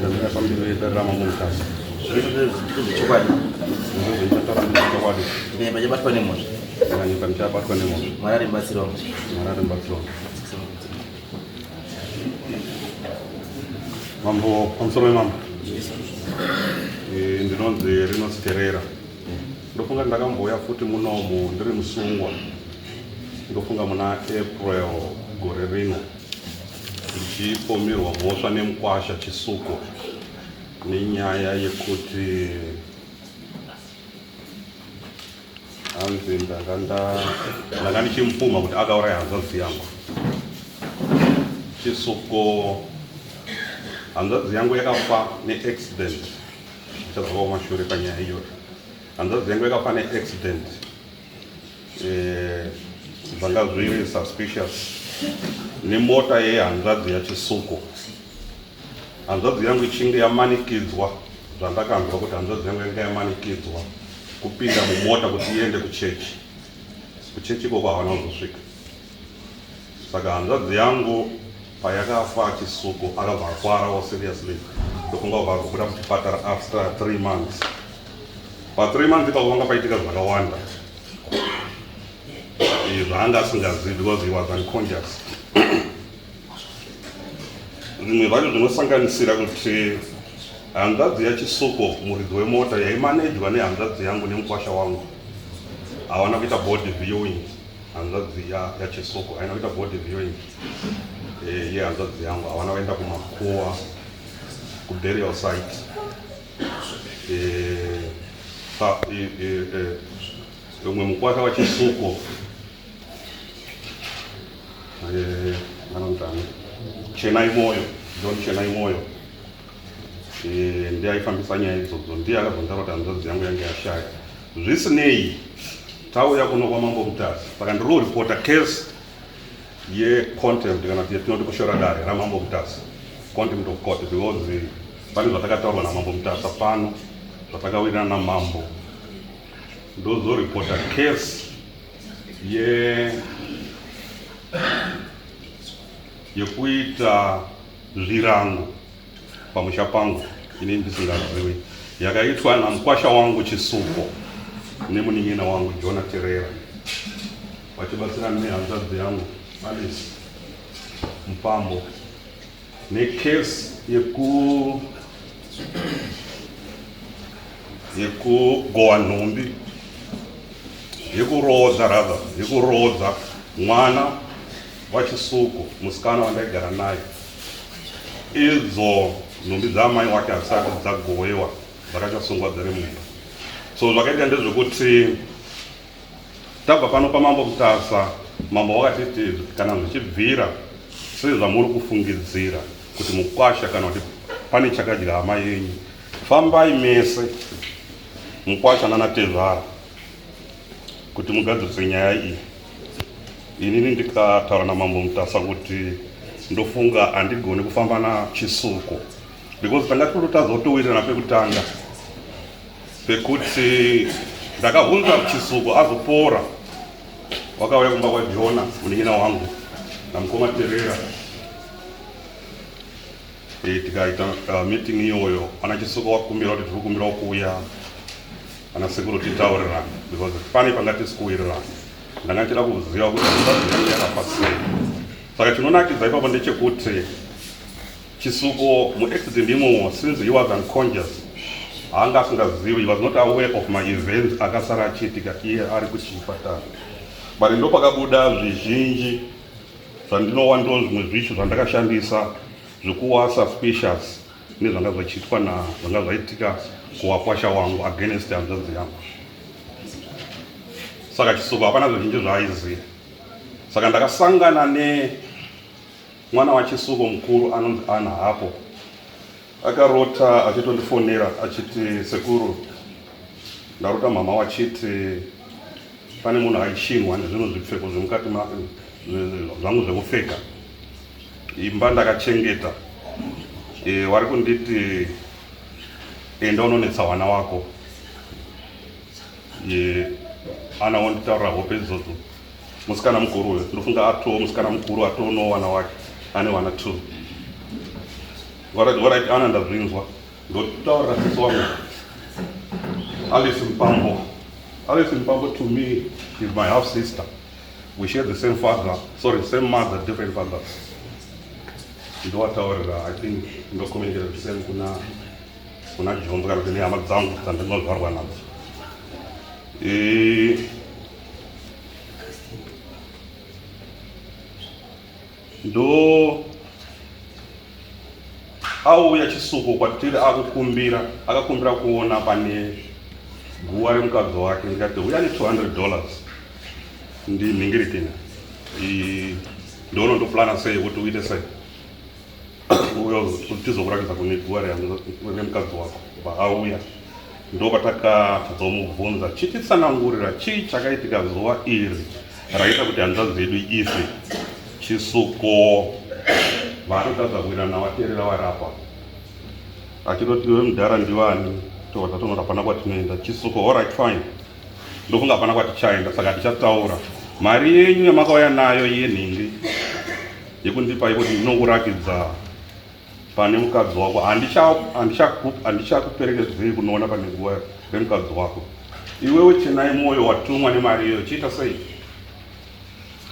ndamira pamberi darama muMutasa. Chokwadi. Ndinotara chokwadi. Ndine babatwa nemoto. Ndani panchabatwa nemoto. Marari mbatsiro. Marari mbatsiro. Mambo pamusoro mambo. Ndinonzi rinositerera. Ndofunga ndakamboya futi munomu ndiri musungwa. Ndofunga muna April gore rino. Ndichipomerwa mhosva neMkwasha chisuko nenyaya yekuti anzi ndanga ndichimupfuma kuti akauraya hanzvadzi yangu. Chisuko hanzvadzi yangu yakafa neaccident. Ichazvawo mashure panyaya iyoyo. Hanzvadzi yangu yakafa neaccident. Zvanga zviri suspicious. Nemota yehanzvadzi yachisuko. Hanzvadzi yangu ichinge yamanikidzwa, zvandakanzwa kuti hanzvadzi yangu yanga yamanikidzwa kupinda muMota kuti iende kuchechi. Kuchechi ikoko havana kuzosvika. Saka hanzvadzi yangu payakafa chisuko akabva akwarawo seriously. Ndofunga kubva kubuda kuchipatara after 3 months. Pa 3 months ipapo panga paitika zvakawanda. Zvanga asingazivi because he was unconscious. Zvimwe zvacho zvinosanganisira kuti hanzvadzi yachisuko muridzi wemota yaimanejwa nehanzvadzi yangu neMkwasha wangu. Havana kuita body viewing. Hanzvadzi yachisuko haina kuita body viewing yehanzvadzi yangu. Havana kuenda kumakuwa kuburial site. Umwe mukwasha wachisuko Chenai Moyo, John Chenai Moyo. Ndiye aifambisa nyaya idzodzo, ndiye akabvunza kuti hanzvadzi yangu yange yashaya. Zvisinei tauya kuno kwamambo Mutasa. Saka ndiri kuripota case yecontempt kana kuti yatinoti kushora dare ramambo Mutasa. Contempt of court because pane zvatakataurwa namambo Mutasa pano zvatakawirana namambo. Ndozoripota case yekuita zvirango pamusha pangu ine ndisingazivi yakaitwa naMkwasha wangu chisuko nemunin'ina wangu Jona Terera vachibatsirana nehanzvadzi yangu Alice Mupambo nekesi yekugowa nhumbi yekurodza mwana wachisuko musikana wandaigara naye. Idzo nhumbi dzamai wake hadzisati dzagowewa dzakachasungwa dziri mumba. So zvakaita ndezvekuti tabva pano pamambo Mutasa, mambo wakatiti kana zvichibvira sezvamuri kufungidzira kuti muMkwasha kana kuti pane chakadya hama yenyu, fambai mese muMkwasha nanaTezvara kuti mugadzirise nyaya iyi. Inini ndikataura namambo Mutasa kuti ndofunga handigoni kufamba nachisuko because tanga totadzotowirirana pekutanga pekuti ndakabvunza chisuko azopora wakauya kumba kwaJona munin'ina wangu namukoma Terera. Tikaita meeting iyoyo ana chisuko wakumbira kuti tiri kumbirawo kuuya ana security taurirana because pane panga tisikuwirirana. Ndanga ndachida kuziva kuti hanzvadzi yangu yakafa sei. Saka chinonakidza ipapo ndechekuti chisuko muaccident imomo since he was unconscious haanga asingazivi, he was not aware of my events akasara achiitika iye ari kuchipatara. But ndopakabuda zvizhinji zvandinowa ndo zvimwe zvicho zvandakashandisa zvikuwa suspicious nezvanga zvachiitwa zvanga zvaitika kuwakwasha wangu against hanzvadzi yangu. Saka chisuko hapana zvizhinji zvaaiziva. Saka ndakasangana nemwana wachisuko mukuru anonzi Ana hapo. Akarota achitondifonera achiti sekuru ndarota mama wachiti pane munhu aichinwa nezvinhu zvipfeko zvemukati zvangu zvekupfeka imba ndakachengeta. Wari kunditi enda unonetsa wana wako. Ana wanditaurira hope idzodzo. Musikana mukuru uyo ndofunga musikana mukuru atoono wana wake ane wana 2. What I ndazvinzwa ndotaura sisi wangu Alice Mpambo to me is my half sister. We share the same father, same mother, different fathers. Ndotaura I think ndo communicate the same kuna John kana kune hama dzangu dzandinozvarwa nadzo. Ndo auya chisuko kwatiri akakumbira kuona pane guwa remukadzi wake ndikati uya $200 ndinhingiritini ndono ndoplana sei kuti uite sei uyo tizokurakidza kune guwa remukadzi wako auya ndopatakazombobvunza chichitsanangurira chii chakaitika zuva iri raita kuti hanzvadzi dzedu ife chisuko varikutadza kuwirana vateerera varapa achitoti iwe mudhara ndivani tobva tatonora hapana kwatinoenda chisuko alright fine ndofunga hapana kwatichaenda saka tichataura mari yenyu yamakauya nayo yenhingi yekundipa ikuti ndinokurakidza pane mukadzi wako handichakuperekedzei kunoona pane guwa remukadzi wako iwewe chenai mwoyo watumwa nemari iyoyo chiita sei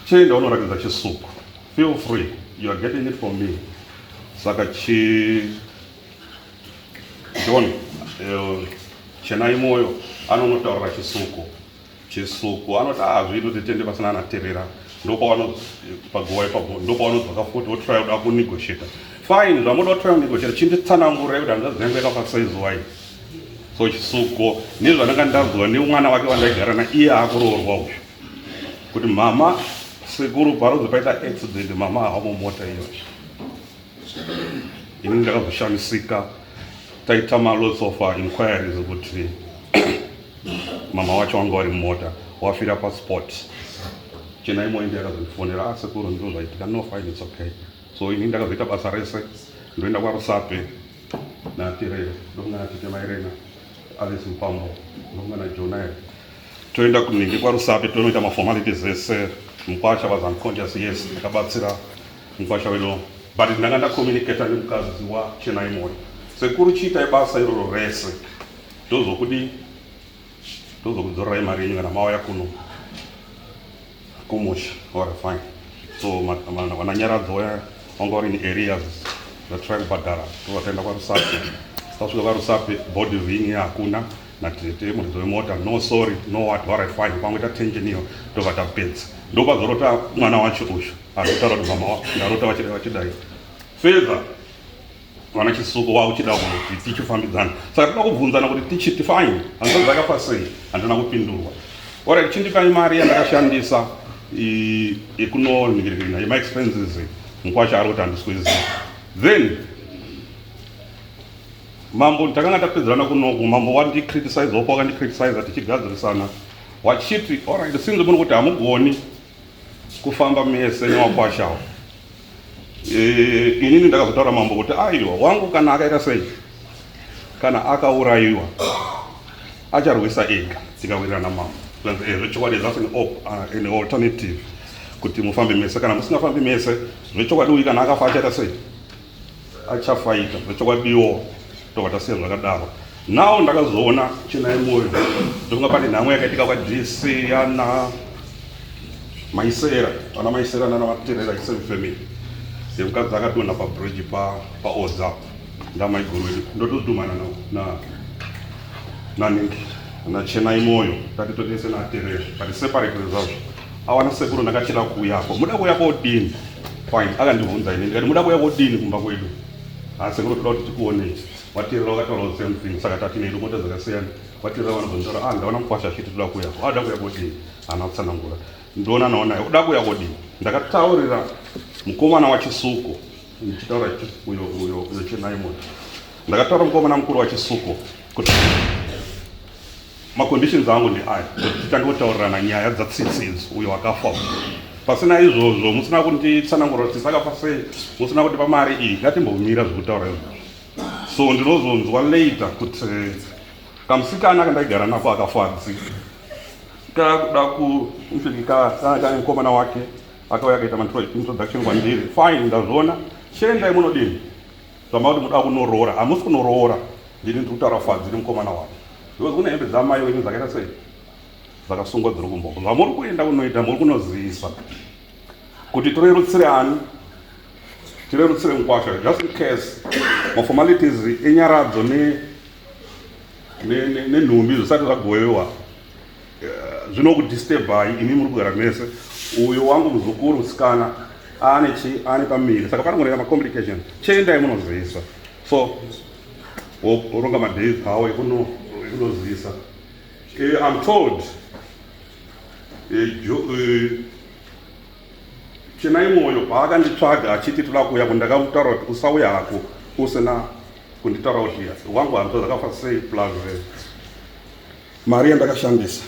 chienda unorakidza chisuko feel free you are getting it from me saka John chenai mwoyo anonotaurira chisuko anoti hazvidi kuti tende pasina anateerera paguwa ipapo ndopavanodzaka futi wotry kuda kunegotiata fine zvamuda kutry kunegotiata chinditsanangurirai kuti handazengeka pasai zuva iri so chisuko nezvananga ndazwa nemwana wake wandaigara na iye akuroorwa uyu kuti mama sekuru parodzi paita accident mama hamo mota iyo ini ndakazoshamisika taita lots of inquiries kuti mama wacho wanga wari mumota wafira pasport chenai mwoyo ndakazondifonera sekuru ndiro zvaitika no fine it's okay so ini ndakazoita basa rese ndoenda kwarusape natirere ndokungana tite mairena Alice Mpambo ndokungana Jonai toenda kuningi kwarusape tonoita maformalities ese Mkwasha was unconscious yes ndakabatsira Mkwasha wedo but ndanga ndacommunicate nemukadzi wachenai mwoyo sekuru chiita basa iroro rese tozokudzorirai mari yenyu kana mauya kuno kumusha or fine so vananyaradzo wanga uri in areas vatry kubhadhara tovataenda kwarusape tasvika kwarusape body ring hakuna natete muridzo wemota no sorry no what alright fine pamwe tatenjeniwa tobva tapedza ndopazorota mwana wacho uyu arikutaura kuti mama ndarota vachidai fedha vana chisuko vauchida kuti tichifambidzana saka toda kubvunzana kuti tichiti fine hanzvadzi dzakafa sei handina kupindurwa alright chindipai mari yandakashandisa ikunonhingirikirina yemaexpenses Mkwasha ari kuti handiswezi then mambo takanga tapedzerana kunoku mambo wandicriticize wako wakandicriticize tichigadzirisana wachiti alright since muno kuti hamugoni kufamba mese newakwashawo inini ndakazotaura mambo kuti aiwa wangu kana akaita sei kana akaurayiwa acharwisa ega tikawirirana mambo zvechokwadi that's an alternative kuti mufambe mese kana musingafambi mese zvechokwadi uyu kana akafa achaita sei achafaita zvechokwadiwo tobva tasiya zvakadaro nawo ndakazoona chenai mwoyo ndokunga pane nhamwe yakaitika kwaDC yana maisera vana maisera nana vateerera isem family mukadzi akadonha pabridge paoza ndamaiguru wedu ndotodhumana nachenai mwoyo tatitotese naterere but separate zvazvo awana sekuru ndakachida kuuyako muda kuuya kodini fine akandibvunza ini ndikati muda kuuya kodini kumba kwedu sekuru toda kuti tikuonei wateerera wakataura the same thing saka tatinedu mota dzakasiyana wateerera vanobvunzara ndaona Mkwasha achiti toda kuyako ada kuuya kodini haana kutsanangura ndoona naonaye uda kuuya kodini ndakataurira mukomana wachisuko ndichitaura uyo chenai mwoyo ndakataura mukomana mukuru wachisuko kuti maconditions angu ndi aya kuti titange kutaurirana nyaya dzatsitsidzo uyo wakafa pasina izvozvo musina kunditsanangura kuti sakafa sei musina kuti pamari iyi ngatimbomira zvekutaura izvozvo so ndinozonzwa later kuti kamusikana kandaigara nako akafadzi kakuda kane mukomana wake akauya akaita introduction kwandiri fine ndazviona chiendai munodini zvamba kuti muda kunoroora hamusi kunoroora ndini ndiri kutaura fadzi nemukomana wacho because kune hembe dzamai wenyu dzakaita sei dzakasungwa dziri kumboko zvamuri kuenda kunoita muri kunozivisa kuti tirerutsire ani tirerutsire Mkwasha just in case maformalities enyaradzo nenhumbi zvisati zvagoyewa zvinokudisturbai imi muri kugara mese uyo wangu muzukuru musikana ane pamiri saka panongoenda macomplication chiendai munozivisa so uronga madays hawo ekunozivisa I'm told chinai mwoyo paakanditsvaga achiti toda kuuya kundakataura kuti usauya hako usina kunditaura kuti wangu hanzo dzakafa sei plus mari yandakashandisa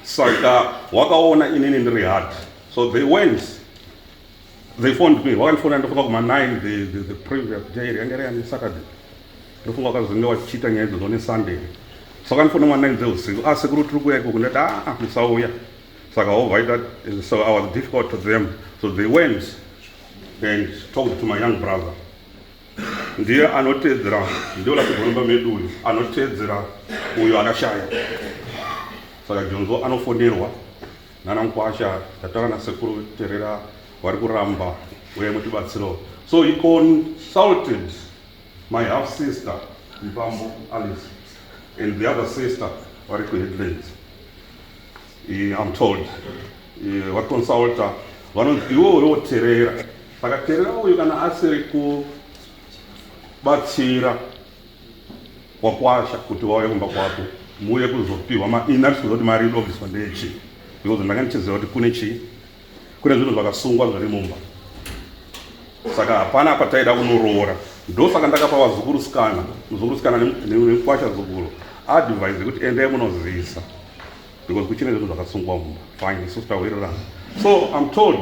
saka wakaona inini ndiri hard so they went they phoned me wakandifona ndofunga kuma 9 the previous day yanga iri Saturday ndofunga wakazonge wachiita nyaya idzodzo neSunday saka ndifona kuma 9 dzeusiku sekuru tiri kuya ikoko ndati musauya saka bvaVaita so I was difficult to them so they went and talked to my young brother ndiye anotedzera ndiye ulakudzoromba medu uyu anotedzera uyo akashaya saka Jonzo anofonerwa nana Mkwasha tataura nasekuru Terera vari kuramba uye mutibatsiro so he consulted my half sister Mpambo Alice and the other sister vari kuHeadlands I'm told vaconsulta vanonzi iwo uriwo Terera saka Terera uyu kana asiri kubatsira Mkwasha kuti vauye kumba kwako muye kuzopiwa inatizoti mari inobviswa ndechi because ndakandichiziva kuti kune zvinhu zvakasungwa zviri mumba saka hapana pataida kunoroora ndosaka ndakapa vazukurusikana neMkwasha zukuru advise kuti endai munozivisa because kuchine zvinhu zvakasungwa mumba fine isu tawirirana so I'm told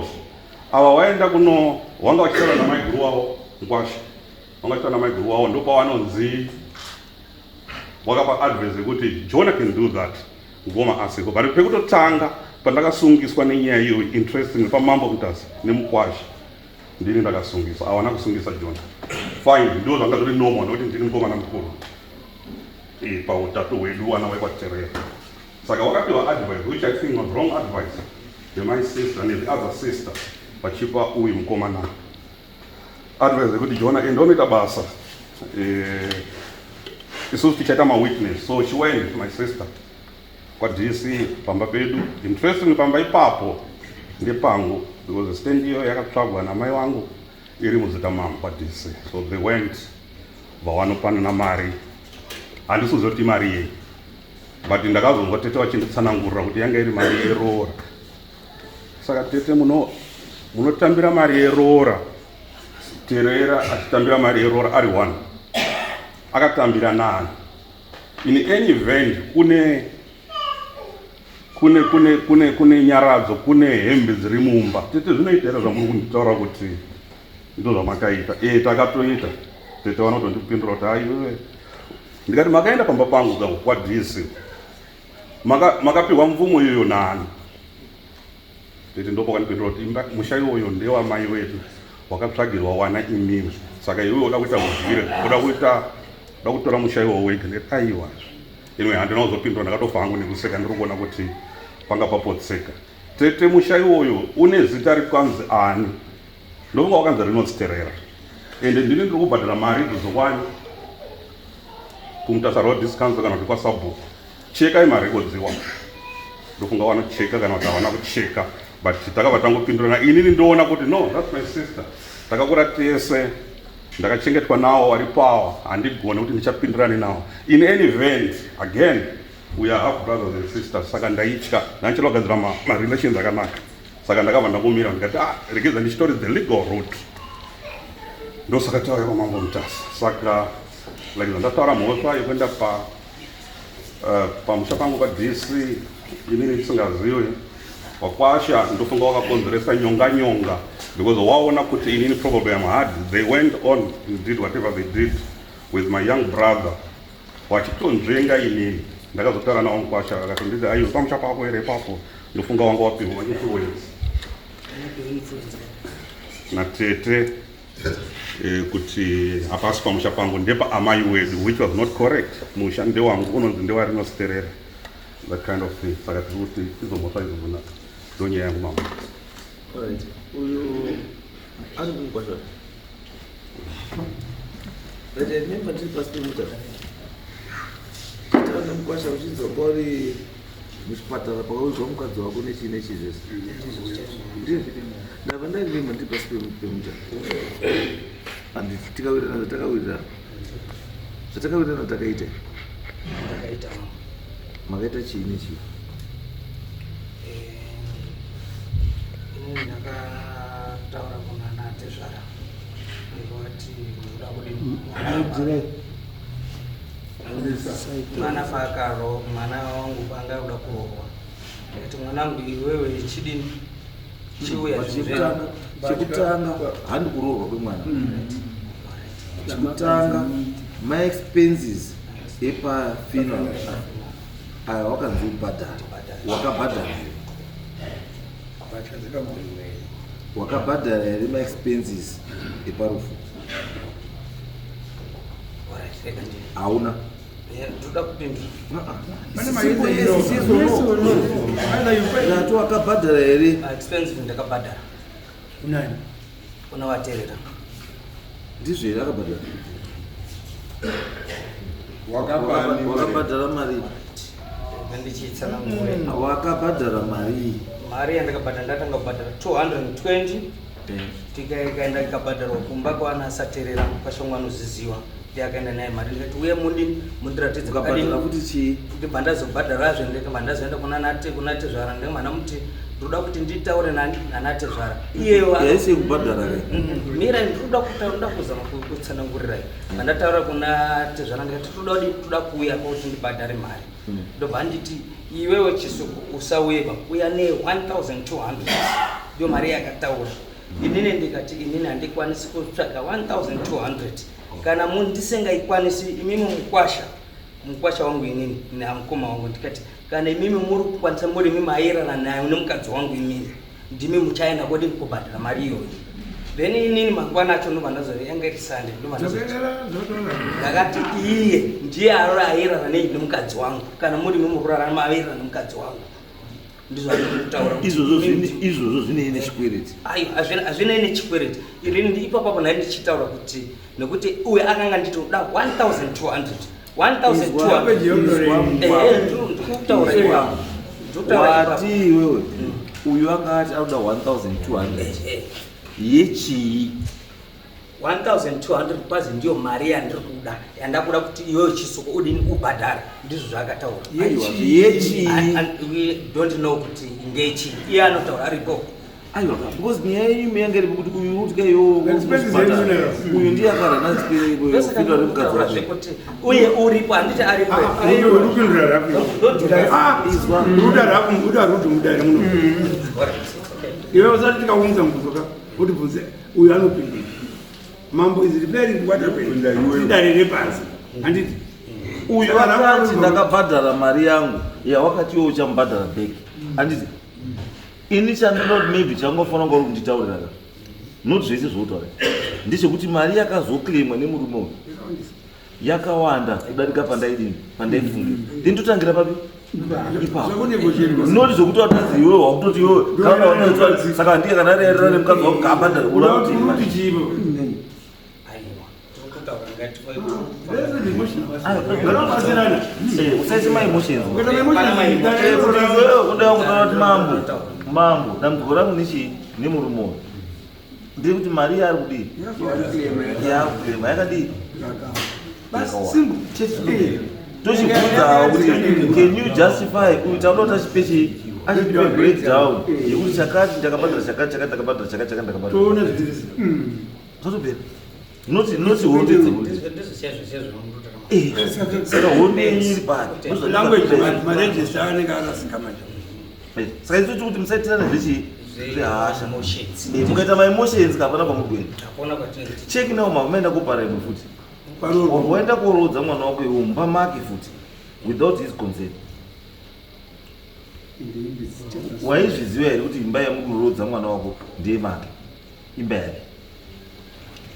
ava waenda kuno wanga vachitaura namaiguru wavo Mkwasha wanga vachitaura namaiguru wavo ndopavanonzi wakapa advice yekuti Jonah can do that ngoma asiko but pekutotanga pandakasungiswa nenyaya iyo interesting pamambo MUTASA neMkwasha ndini ndakasungiswa hawana kusungisa Jonah fine ndo zvanga zviri normal nokuti ndini mukomana mukuru pautatu hwedu wana wekwaTerera saka wakapiwa advice which I think was wrong advice my sister the other sister vachipa uyu mukomana advice yekuti Jonah endonoita basa isusu tichaita mawitness so she went my sister kwaDC pamba pedu interesting pamba ipapo ndepangu because stand iyo yakatsvagwa namai wangu iri muzita mambo kwaDC so they went vawanopanana mari handisiziva kuti mari yei but ndakazonzwa tete vachinditsanangurira kuti yanga iri mari yeroora saka tete munotambira mari yeroora Terera achitambira mari yeroora ari 1 akatambira nani in any event kune nyaradzo kune hembe dziri mumba tete zvinoitira zvamuri kunditaura kuti ndo zvamakaita takatoita tete vanotondipindura kuti aiwe ndikati makaenda pamba pangu kwaDC makapiwa mvumo iyoyo nani tete ndopakandipindura kuti musha iwoyo ndewamai wedu wakatsvagirwa wana imimi saka iwe uda kuita muzvire uda kutora musha iwowo wega ndeti aiwazve inwe handina kuzopindura ndakatofa hangu nekuseka ndiri kuona kuti panga papotseka tete musha iwoyo une zita rikanzi ani ndofunga wakanzi rinonzi Terera ende ndini ndiri kubhadhara mari dzokwani kuMUTASA road council kana kuti kwasabhuku chekai marekodziwa ndofunga vanocheka kana kuti havana kucheka but takabva tangopindurana inini ndoona kuti no that's my sister takakura tese ndakachengetwa nawo vari pawa handigone kuti ndichapindurani nawo in any event again we are half brothers and sisters saka ndaitya ndanchida kugadzira marelations akanaka saka ndakabva ndangomira ndikati regedza ndichitori the legal route ndosaka tauya kwamambo MUTASA saka like ndataura mhosva yekuenda pamusha pangu kwaDC inini ndisingazivi Mkwasha ndofunga wakakonzeresa nyonga because waona kuti inini probably I'm hard they went on and did whatever they did with my young brother wachitonzvenga inini ndakazotaura nawo Mkwasha akatonditi aiwa pamusha pako here papo ndofunga wanga wapihwa influence natete kuti hapasi pamusha pangu ndepa amai wedu, which was not correct. Musha ndewangu unonzi ndewarinosterera, that kind of thing. Saka tiri kuti izomota izomuna ndonyaya yangu mama. Alright. Uyu ari Mkwasha. But I remember tiri pasi peMUTASA. Tana Mkwasha uchidzoka uri muchipatara pakauzwa mukadzi wako nechii zvese. Ndava ndairemember tiri pasi peMUTASA. And tikawirirana zvatakawirirana takaita. Makaita chii nechii? Ndakataura kuna natezvara ndikati ndoda kudini mwana fakaro mwana wangu panga kuda kurohwa ndikati mwanangu iwewe chidini chiuya chekutanga handi kurohwa kwemwana chekutanga my expenses epafuneral aya wakanzi ubhadhara wakabhadhara wakabhadhara here ma expenses eparufu hauna ndoda kupindura ndati wakabhadhara here expenses ndakabhadhara kuna vateerera ndizvo here akabhadhara wakabhadhara mari ndichitsanangure wakabhadhara mari yandakabhadhara ndatanga kubhadhara 220 tikaenda ikabhadharwa kumba kwana saterera pashongwa anoziziwa ndiyakaenda naye mari ndikati uye mundiratidze ukabhadhara kuti chii ndibva ndazobhadharazve ndikabva ndazoenda kuna tezvara ndimana muti ndoda kuti nditaure nanatezvara iyeyo yaise kubhadhara mira ndoda kuzama kutsanangurirai vandataura kuna tezvara ndikati toda kuuya kuti ndibhadhare mari ndobva nditi iwewe chisuku usauyeba uya ne1200 ndio mari yakataura inini ndikati inini handikwanisi kutsvaga 1200 kana munhu ndisingaikwanisi imimi mukwasha wangu inini namukoma wangu ndikati kana imimi muri kukwanisa muri mimairana naye nemukadzi wangu inini ndimi muchaenda kodini kubhadhara mari iyoyo then inini mangwana acho ndobva ndazova iri sande ndakati iye ndiye airana nemukadzi wangu kana muri mimururara mairana nemukadzi wangu ndizvo andikutaura izvozvo zvine nechikwereti hazvina nechikwereti irini ipapapo nai ndichitaura kuti nekuti uye akanga nditi uda 1200 wati iwewe uyu akati auda 1200 yechii 1200 kwazi ndiyo mari yandiri kuda yandakuda kuti iwewe chisuku udini ubhadhara ndizvo zvakataura yechii don't know kuti ngechii iye anotaura aripo aiwa because nyaya yenyu meyanga iripo kuti uyu utikayo uyu ndiye akarana zipinda remukadzi wake kuti uye uripo handiti aripo iwe usati tikaunza mkuzoka kuti bvunze uyu anopindira mambo is referring what happened idarire pasi handiti uyu akati ndakabhadhara mari yangu yawakati iwe uchamubhadhara bheki handiti ini chandinoti maybe changofanira kunga uri kunditaurira not zvese zvoutaura ndechekuti mari yakazoklemwa nemurume uyu yakawanda kudarika pandaifungira ndindotangira papi ipapo noti zvokuti watazi iwewe wakutoti iwewe saka ndiye kana rerera nemukadzi wako kaabhadhara ulakuti chivo usaise maemotions kuda kutaura kuti mambo dambudziko rangu nechii nemurume uyu ndiri kuti mari yaari kudii yakuklema yakadii tochibvunzawo kuti can you justify uyu taunoti achipe chii achipe breakdown yekuti chakati ndakabhadhara chakati ndakabhadhara chakati ndakabhadhara zvatopera noti honde dzekuti saka honde yenyu iri marejista anenge akasika manje saka itoti kuti musaitirana zvechii zvehasha mukaita maemotions kapana kwamugwena cheki nawo makumaenda kopara imwe futi waenda kurodza mwana wako iwo mumba make futi without his consent waizviziva here kuti imba yamuri kurodza mwana wako ndeye make imba yake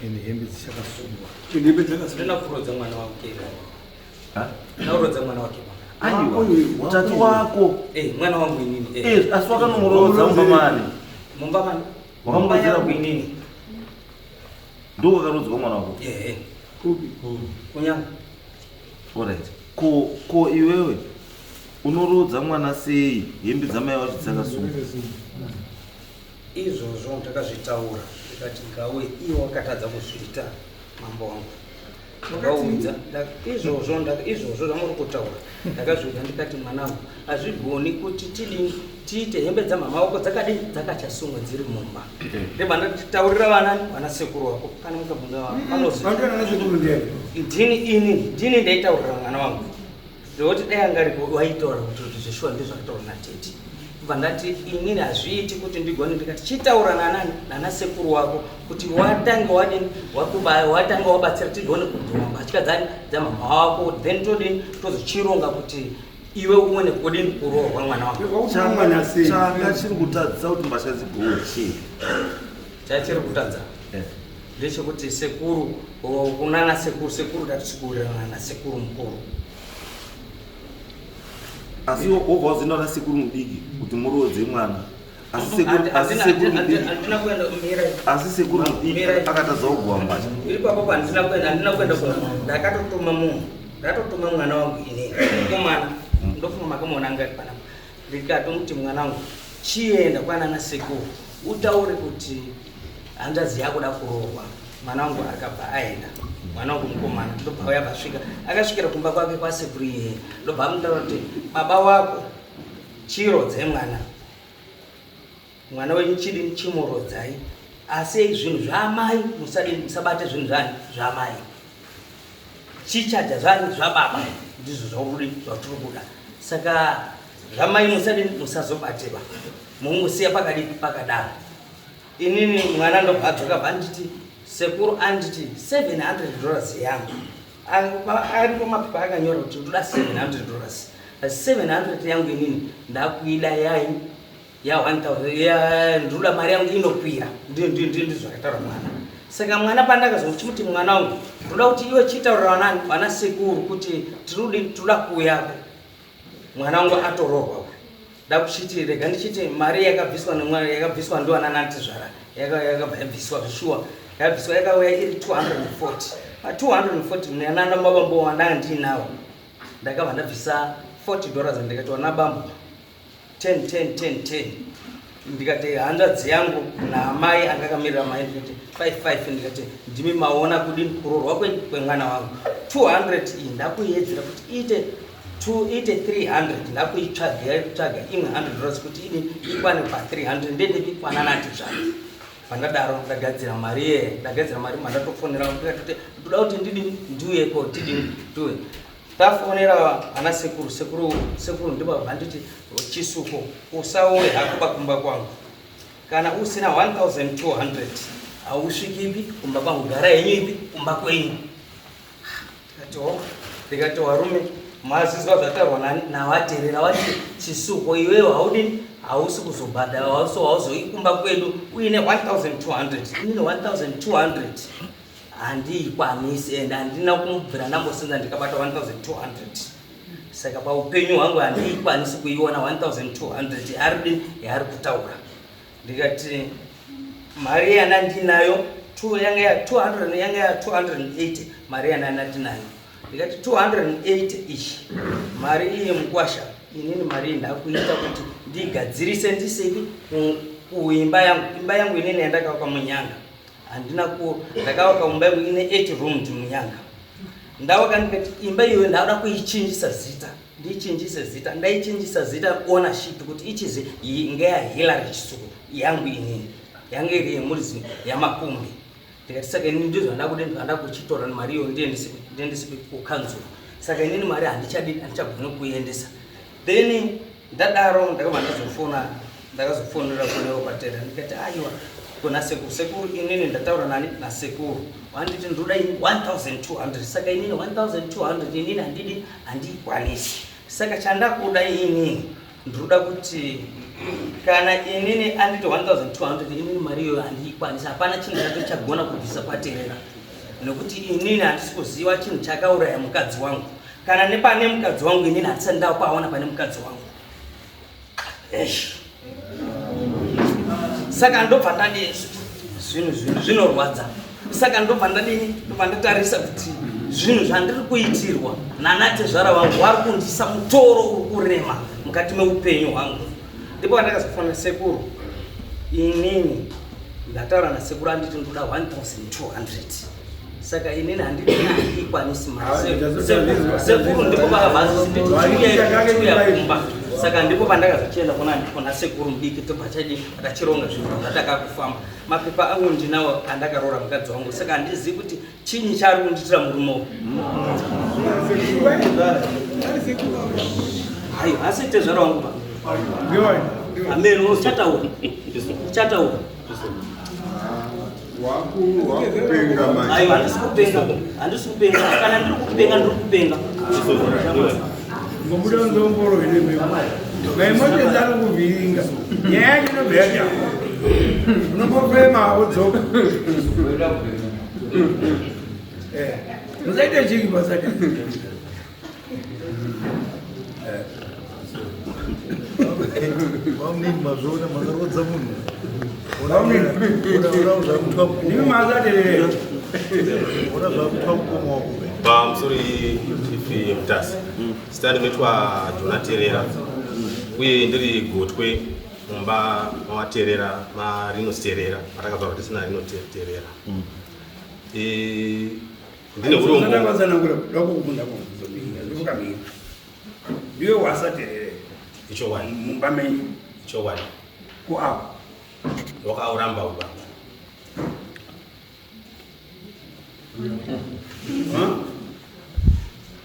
ende hembe dzichakasungwa. Hembe dzakasungwa. Ndina kurodza mwana wako kera. Ha? Naurodza mwana wake baba. Aiwa, utatu wako. Mwana wangu inini. Asi wakanomurodza mumbamani. Mumbamani. Wakamurodzera kuinini. Ndiko wakarodzwa mwana wako. Kupi. Kunyanga. Alright. Ko iwewe unorodza mwana sei hembe dzamai vacho dzakasungwa? Izvozvo ndakazvitaura ndikati ngawe iwe wakatadza kuzviita mambo wangu. Ndakaudza izvozvo zvamuri kutaura ndakazviudza ndikati mwanangu hazvigoni kuti tiite hembe dzamama wako dzakadini dzakachasungwa dziri mumba. Ndibva ndataurira vana sekuru wako kana mukabvunza ndini ndaitaurira mwana wangu ndoti dai angariko waitaura kuti zveshuwa ndizvakataura natete. Kubva ndati inini hazviiti kuti ndigone ndikati chitaura nana sekuru wako kuti watange wadini watange wabatsira tigone kudhuma mbatya dzamama wako then todini tozochironga kuti iwe uone kudini kurohwa mwana wako. Changa chiri kutadza kuti mbatya dzigowe chii? Chachiri kutadza ndechekuti sekuru kunana sekuru tatikurirana na sekuru mukuru. Asi wobva wazoenda na sekuru mudiki kuti murodze mwana. Asi sekuru mudiki akatadza kugwa mbatya. Ipapo pandina kwenda ndatotuma mwana wangu ine komana ndofuna makamona anga ari panapa ndikatomuti mwana wangu chienda kwanana sekuru utaure kuti hanzvadzi yakuda kurohwa. Mwana wangu akabva aenda. Mwana wangu mukomana ndobva auya vasvika akasvikira kumba kwake kwasekuru iye ndobva amutaura kuti baba wako chirodzai mwana wenyu chidini chimurodzai asi zvinhu zvamai musabate zvinhu zvamai chichaja zvanyu zvababa ndizvo zvauri zvatiri kuda saka zvamai musazobateba mungusiya pakadaro. Inini mwana ndobva adzoka bva nditi sekuru anditi $700 yangu aripo mapepa akanyora kuti ndoda $700 asi 700 yangu inini ndakuida ya 1000 ndoda mari yangu inokwira ndizvo zvakataura mwana. Saka mwana pandakazochimuti mwana wangu ndoda kuti iwe chitaurira vana sekuru kuti tinoda kuuyako mwana wangu atorohwa. Ndakuchiti rega ndichiti mari yakabviswa nemwana yakabviswa ndiwana natizvara yakabviswa zvishuwa yakabviswa yakauya iri 240 nana mabambo wandanga ndinawo ndakabva ndabvisa $40 ndikati wana bambo 10 ndikati hanzvadzi yangu namai angakamirira mai ndikati 55 ndikati ndimi maona kudini kuroorwa kwemwana wangu 200 iyi ndakuiedzera kuti iite 300 ndakuitsvaga imwe $100 kuti ikwane pa300 ndendikwana nati zvako. Pandadaro ndagadzira mari mandatofonera ndikati ndoda kuti ndidini ndiuyeko tidini ndiwe. Tafonera ana sekuru ndibva nditi chisuko usauye hako pakumba kwangu kana usina 1200 hausvikipi kumba kwangu gara yenyu ipi kumba kwenyu. Ndikati warume mazizwa zvatarwa navateerera vati chisuko iwewe haudini hausi kuzobhadhara hauzoikumba kwedu uine 1200 inini 1200 handiikwanisi ende handina kumubvira ndambosinza ndikabata 1200 saka paupenyu hwangu handiikwanisi kuiona 1200 yari kutaura. Ndikati mari yana ndinayo yanga ya 280 mari yana ndinayo ndikati 280 ishi mari iyi Mkwasha inini mari ndakuita kuti ndigadzirise ndisiri kuimba yangu inini yandakavaka munyanga ndakavaka imba yangu ine 8 rooms munyanga ndavaka ndikati imba iyoyo ndauda kuichinjisa zita ndichinjise zita ndaichinjisa zita ownership kuti ichizi ngeya Hillary Chisuku yangu inini yange iri yemurizi yamakumbi. Ndikati saka inini ndizvo ndanda kuchitora mari iyo ndiendese kukanzuru saka inini mari handichagona kuiendesa. Then ndadaro ndakabva ndakazofonera kunewo patera ndikati aiwa kuna sekuru inini ndataura nasekuru wanditi ndoda 1200 saka inini 1200 inini handiikwanisi saka chandakuda inini ndinoda kuti kana inini anditi 1200 inini mari iyoyo handiikwanisa, hapana chinhu chacho chagona kubvisa paterera, nekuti inini handisi kuziva chinhu chakauraya mukadzi wangu. Kana nepane mukadzi wangu inini handisati ndapaona pane mukadzi wangu. Saka ndobva ndani zvinhu zvinorwadza. Saka ndobva ndatarisa kuti zvinhu zvandiri kuitirwa nanatezvara vangu vari kundisa mutoro uri kurema mukati meupenyu hwangu. Ndipo pandakazofanira sekuru, inini ndataura nasekuru anditi ndoda 1200. Saka inini handikwanisi mari. Sekuru ndipo pakabvazisi nditiuya kumba. Saka ndipo pandakazochienda kuna sekuru mudiki tobva tachironga zvinhu zvatakakufamba. Mapepa angu ndinawo andakaroora mukadzi wangu. Saka handizivi kuti chinyi chaari kundiitira murume. Hayi, hasi tezvara wangu pa. Amen, uchataura. Uchataura. Wakupenga manje. Hayi, handisi kupenga. Kana ndiri kupenga. Ngomuda ndomboro ine mwe. Ngaimoje zalo kuvinga. Nyaya inobva yacho. Unombofema wodzoka. Musaite chiki pasati. Vamweni mazvona makarodza munhu. Nimi mazaterere. Ona zvakutwa mukoma wako. Pamusoro ifi MUTASA. Sitani metwa Jonaterera. Uye ndiri gotwe mumba mawaterera marinosterera. Patakabva kuti sina rinoterera. Ndine urombo. Ndakazana ngura ndakukunda kuzobinga. Ndivukamira. Ndiwe wasaterere. Icho wani. Mumba menyu. Icho wani. Ku apo. Wakauramba uba.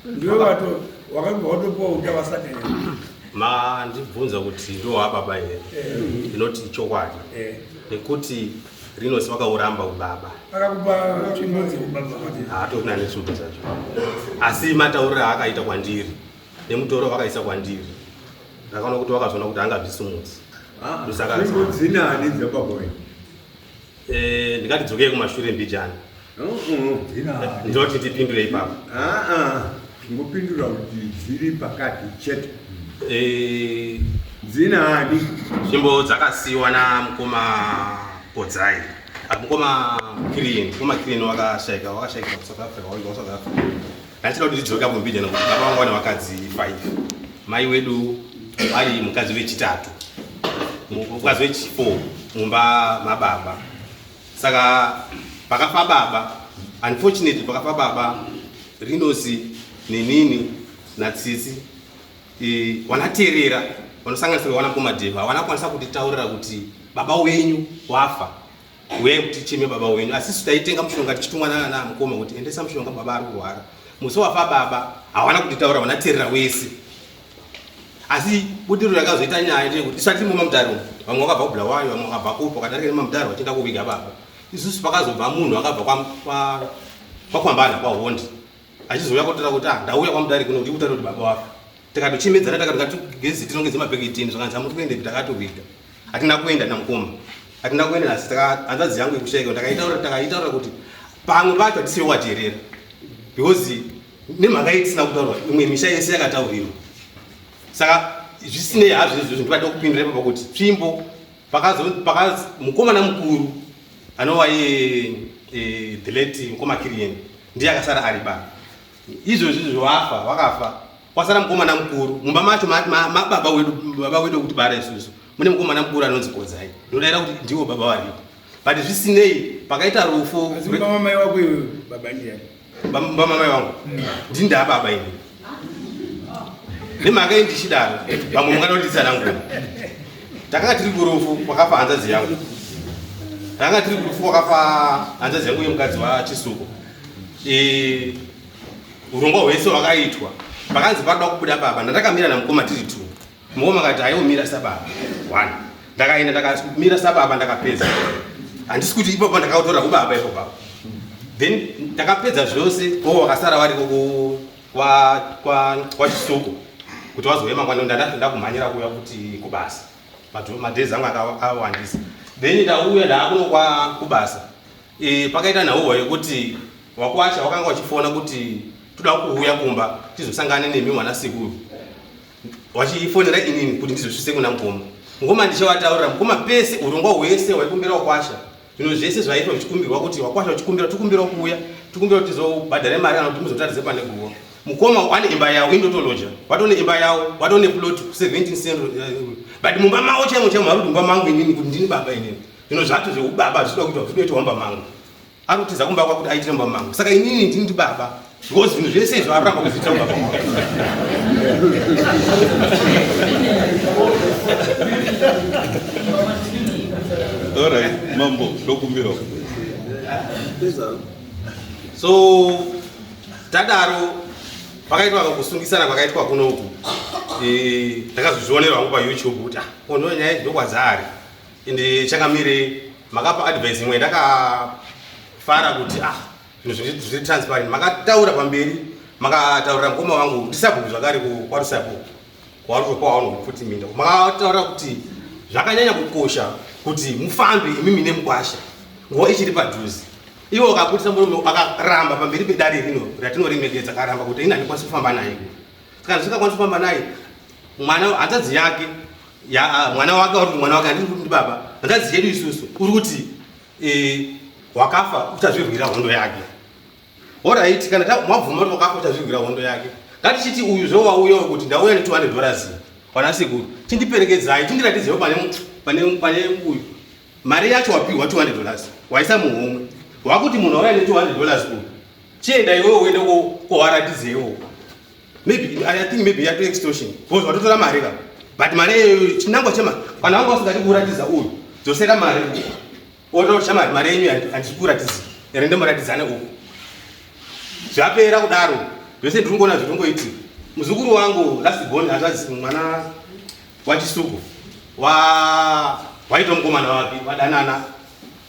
Ndiwe wato wakabva watopuwa uta wasaterere. Ndibvunza kuti ndo ababa here. Ndinoti ichokwadi. Nekuti rinosi wakauramba ubaba. Akakupa chimodzi ubaba kuti haatokuna neshuto zvacho. Asi matauriro akaita kwandiri nemutoro wakaisa kwandiri, ndakaona kuti wakazona kuti angabvisumudzi. Dzinani dzapaboy. Ndikatidzokei kumashure mbijana. Ndoti ndipindure ipapo. Ngopindura kuti dziri pakati chete. Dzinani zvimbo dzakasiyiwa namukoma Podzai. Mukoma Kirini wakashaika South Africa. Ndachida kuti ndidzoke kumbijana kuti baba vangu vane vakadzi 5. Mai wedu ari mukadzi wechitatu. Mukadzi wechi4 mumba mababa. Saka pakafa baba, unfortunately pakafa baba, Rinosi nenini natsitsi wanaterera wanosanganisira wanakoma Deva wanakwanisa kutitaurira kuti baba wenyu wafa. Wewe kuti chime baba wenyu, asi taitenga mushonga tichitumwa na mukoma kuti endesa mushonga baba ari kurwara. Musi wafa baba hawana kutitaurira wanaterera wese. Asi budiro rakazoita nyaya ndeye kuti isati mumamutaro vamwe vakabva kubulawayo vamwe vakabva kupo kadarika nemamutaro vachienda kuviga baba. Isusu pakazobva munhu akabva kwakwambana kwahondi achizouya kutaura kuti ndauya kwamudari kuno kuti kutaura kuti baba wafa. Tikatochimedzana takatogezi tinongeze mabhegi 10 zvakanzi amutikuende takatoviga. Hatina kuenda namukoma. Hatina kuenda nasi hanzvadzi yangu yekushaika takaitaura kuti pamwe pacho hatisiyo waterera. Because nemhaka yetisina kutaurwa imwe misha yese yakataurirwa. Saka zvisinei hazvo izvozvo ndikada kupindura ipapo kuti tsvimbo mukomana mukuru anova the late mukoma Kirini ndiye akasara ari baba. Izvozvi wakafa kwasara mukomana mukuru mumba macho baba wedu kuti bara isusu mune mukomana mukuru anonzi Podzai. Ndodaira kuti ndiwo baba varipo. But zvisinei pakaita rufu. Mama mai wako iwe baba ndiye. Baba mai wangu ndinda baba ini. Nemhaka yendichidaro vamwe munganoditsana ngoni. Takanga tiri kurufu kwakafa hanzvadzi yangu. Takanga tiri kurufu kwakafa hanzvadzi yangu yemukadzi waChisuko. Urongwa hwese hwakaitwa. Pakanzi paroda kubuda baba, ndakamira namukoma tiri 2. Mukoma akati aiomira sababa 1. Ndakaenda ndakamira sababa ndakapedza. Handisi kuti ipapo ndakautora ubaba ipapo. Then ndakapedza zvose, wakasara vari kwaChisuko. kuti wazowe mangwana ndanda kumhanyira kuya kuti kubasa madhezi angu akawandisa then ndauya ndaakuno kwa kubasa pakaita nhauhwa yekuti Mkwasha wakanga wachifona kuti toda kuuya kumba tizosangana nemi mwanasikuru wachifonera inini kuti ndizosvise kuna mukoma ngoma ndichawataurira mukoma pese urongwa hwese waikumbira Mkwasha zvino zvese zvaitwa vichikumbirwa kuti Mkwasha tikumbira kuuya tikumbira kuti tizobhadhara mari kana kuti muzotaridze pane guwa mukoma ane imba yawo indotoloja watone imba yawo watone plot 17 cent but mumba mawo chaimo chaimo ari mumba mangu inini kuti ndini baba inini zvino zvatu zveubaba zvinoda kuti zvinoita wamba mangu arutiza kumba kwa kuti aitire mumba mangu saka inini ndini baba because zvinhu zvese izvo aramba kuzviita mumba mangu Alright, mambo ndokumbira so tadaro pakaitwa kusungisana kwakaitwa kunoku takazvizvionera hangu paYouTube kuti ono nyaya ndokwadzari ende chakamire makapa advice imwe ndakafara kuti zvinhu zviri transparent makataura pamberi makataurira mukoma wangu ndisabuku zvakare kwarusapo kwawanhu kuti minda makataura kuti zvakanyanya kukosha kuti mufambe imimi neMkwasha nguva ichiri padhuze ivo wakaputisa murume akaramba pamberi pedare rino ratinoremekedza akaramba kuti ina ndikwanisa kufamba naye saka ndisingakwanisa kufamba naye mwana hanzvadzi yake mwana wake waruti mwana wake handiri kuti baba hanzvadzi yedu isusu uri kuti wakafa uchazvirwira hondo yake alright kana mwabvuma kuti wakafa uchazvirwira hondo yake ngatichiti uyu zvowauya kuti ndauya ne$200 wanasikuru chindiperekedzai chindiratidzewo pane uyu mari yacho wapiwa $200 waisa muhomwe wakuti munhu auya ne$200 uyu chienda iwewe uende kowaratidzewo maybe I think maybe yato extortion because watotora mari ka but mari chinangwa chema kana wanga usingati kuratidza uyu dzosera mari otocha mari yenyu handikuratidzi ere ndemuratidzane uku zvapera kudaro zvese ndiringoona zviringoiti muzukuru wangu last born hanzvadzi mwana wachisuku waita mukomana wake wadanana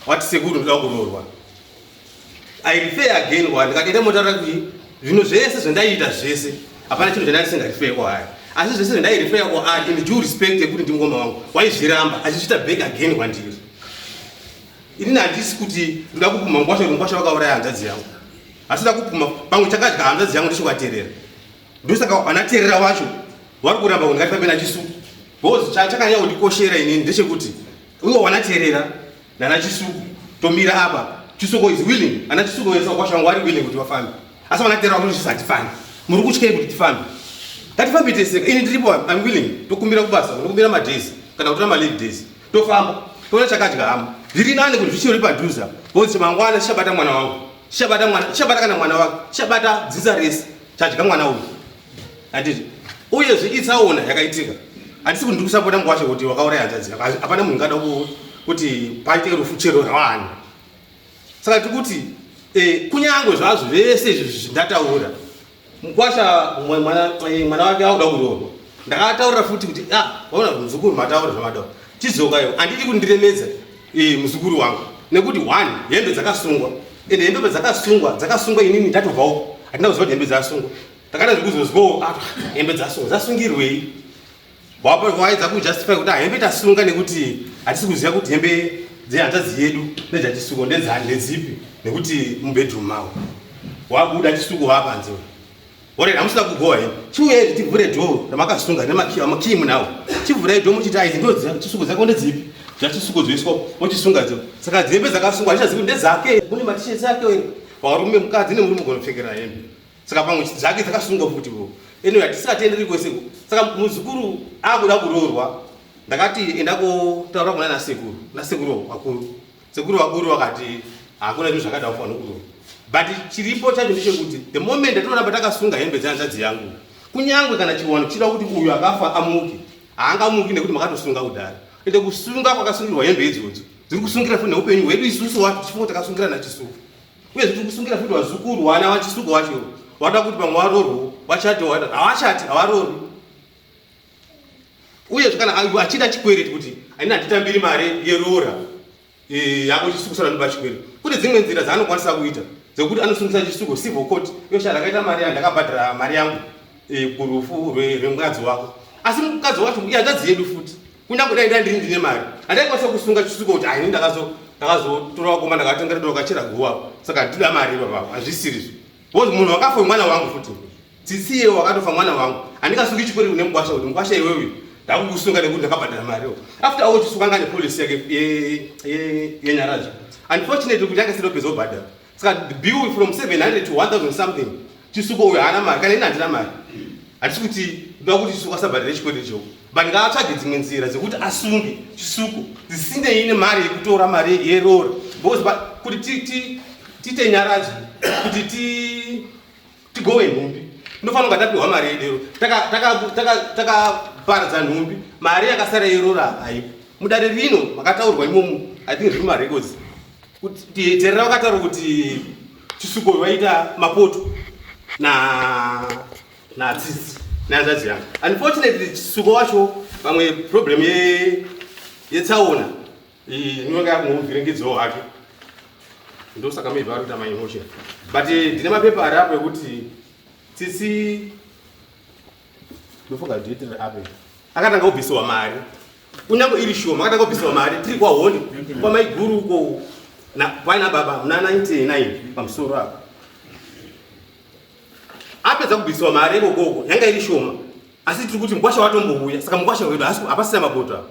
wati sekuru ndoda kuroorwa I refer again ndikatoita motaura kuti zvinhu zvese zvendaita zvese hapana chinhu chandandisingarifer kwaari asi zvese zvendairifer kwaari in due respect yekuti ndi mukoma wangu waizviramba achichita back again kwandiri inini handisi kuti ndoda kupuma Mkwasha wakauraya hanzvadzi yangu asi ndoda kupuma pamwe chakadya hanzvadzi yangu ndichikwaterera ndosaka vanaterera vacho vari kuramba kuti ngatifambe nachisuku because chakanyanya kundikoshera inini ndechekuti iwo wanaterera nanachisuku tomira apa chisuku is willing ana chisuku wese Mkwasha wangu ari willing kuti vafambe asi vanaterera kuti tisatifanbe muri kutyei kuti tifambe ngatifambe teseka ini ndiripo I'm willing tokumbira kubasa ndokumbira madhays kana kutora maleave days tofamba toona chakadya hama zviri nani kuti zvichiri padhuza because chimangwana chichabata mwana wangu chichabata kana mwana wake chichabata dzinza rese chadya mwana uyu handiti uyezve itsaona yakaitika handisi kuti ndikusapota Mkwasha kuti wakauraya hanzvadzi hapana munhu ngada kuti paite rufuchero rwaani saka tikuti kunyange zvazvo zvese izvi zvindataura Mkwasha mwana wake akuda kuroorwa ndakataura futi kuti vaona muzukuru mataura zvamadaura chizokayo handiti kuti ndiremedza muzukuru wangu nekuti 1 hembe dzakasungwa ende hembe dzakasungwa inini ndatobvawo handina kuziva kuti hembe dzasungwa takada zvekuzozwawo hembe zasungirwei waidza kujustify kuti hembe tasunga nekuti hatisi kuziva kuti hembe dzehanzvadzi yedu nedzatisuko ndedzipi nekuti mubedroom mavo wabuda chisuko wapanze ore hamusina kugowa hembe chiuye tivhure dho ramakasunga nemakii munawo chivhurai dho muchiti aizi ndo chisuko dzako ndedzipi zvachisuko dzoiswa mochisunga dzo saka hembe dzakasungwa handichazivi ndedzake kune matisheti ake varume mukadzi nemurume gonopfekera hembe saka pamwe dzake dzakasungwa futi anyway hatisatenderi kwese saka muzukuru akuda kuroorwa ndakati enda kotaura kuna nasekuru wakuru sekuru wakuru wakati hakuna zvinhu zvakada kufanira kuroorwa but chiripo chacho ndechekuti the moment atinoona patakasunga hembe dzehanzvadzi yangu kunyange kana chiwano chida kuti uyu akafa amuke haangamuki nekuti makatosunga kudhara ende kusunga kwakasungirwa hembe idzodzo dziri kusungira futi neupenyu hwedu isusu wacho tichifunga takasungira nachisuku uye zviri kusungira futi vazukuru wana wachisuku wacho wada kuti pamwe warorwo wachati havachati havarorwi uye kana achida chikwereti kuti ani handitambiri mari yerora yako chisuku sara ndoba chikwereti kune dzimwe nzira dzaanokwanisa kuita dzekuti anosungisa chisuku civil court iyo shara akaita mari yandakabhadhara mari yangu gurufu remukadzi wako. Asi mukadzi wacho hanzvadzi yedu futi. Kunyange dai ndiri ndine mari. Handikwanisa kusunga chisuko kuti ini ndakazotora wakoma ndakatengera ndokachera guwa. Saka ndida mari baba. Hazvisiri. Bozi munhu wakafa mwana wangu futi. Tsitsi yewo wakatofa mwana wangu. Handikasungi chikori kune Mkwasha kuti Mkwasha iwewe ndakukusunga nekuti ndakabhadhara mari. After all chisuka ngane policy yake yenyaraji. Unfortunately kuti yakasiro pezobhadhara. Saka the bill from 700 to 1000 something. Chisuko uyo hana mari kana ina handina mari. Hatisi kuti ndoda kuti chisuko asabhadhare chikwete choko. But ngaatsvage dzimwe nzira dzekuti asunge chisuko dzisindei nemari yekutora mari yerori. Because kuti tiite nyaraji kuti tigowe nhumbi. Ndofana kunga tapiwa mari yedero. Takaparadza nhumbi. Mari yakasara yerora haipo. Mudare rino makataurwa imomo. I think Rima Records. Kuti terera wakataura kuti chisuko waita mapoto na tsitsi nehanzvadzi yangu. Unfortunately chisuko wacho pamwe problem yetsaona inonga yakumuvhiringidzo wake. Ndosaka maybe ari kuita ma-emotion. But ndine mapepa ari apo ekuti tsitsi ndofunga dhetire apo akatanga kubvisiwa mari. Kunyange iri shoma akatanga kubvisiwa mari tiri kwaHondi kwamaiguru uko paina baba muna 99 pamusoro apo. Apedza kubvisiwa mari ikokoko yanga iri shoma. Asi tiri kuti Mkwasha watombouya. Saka Mkwasha wedu hapasina mapoto apo.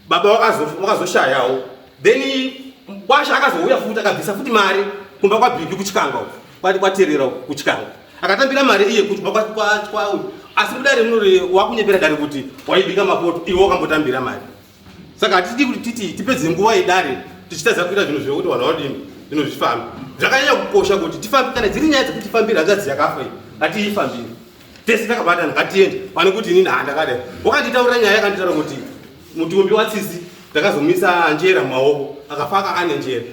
Baba wakazoshayawo. Then Mkwasha akazouya futi akabvisa futi mari kumba kwaBhigi kuchikanga uko. Kwaterera kuchikanga. Akatambira mari iye kuti kwa asi mudare munore wakunyepera dare kuti waibika mapoto iwe wakambotambira mari. Saka hatidi kuti tipedze nguva yedare tichitadza kuita zvinhu zvekuti vanhu vadini zvinozvifamba. Zvakanyanya kukosha kuti tifambe kana dziri nyaya dzekuti tifambire hanzvadzi yakafa iyi. Ngatiifambire. Tese takabatana ngatiende pane kuti inini handakadai. Wakanditaurira nyaya yakanditaura kuti mutumbi watsitsi ndakazomisa njera mumaoko akafa ane njera.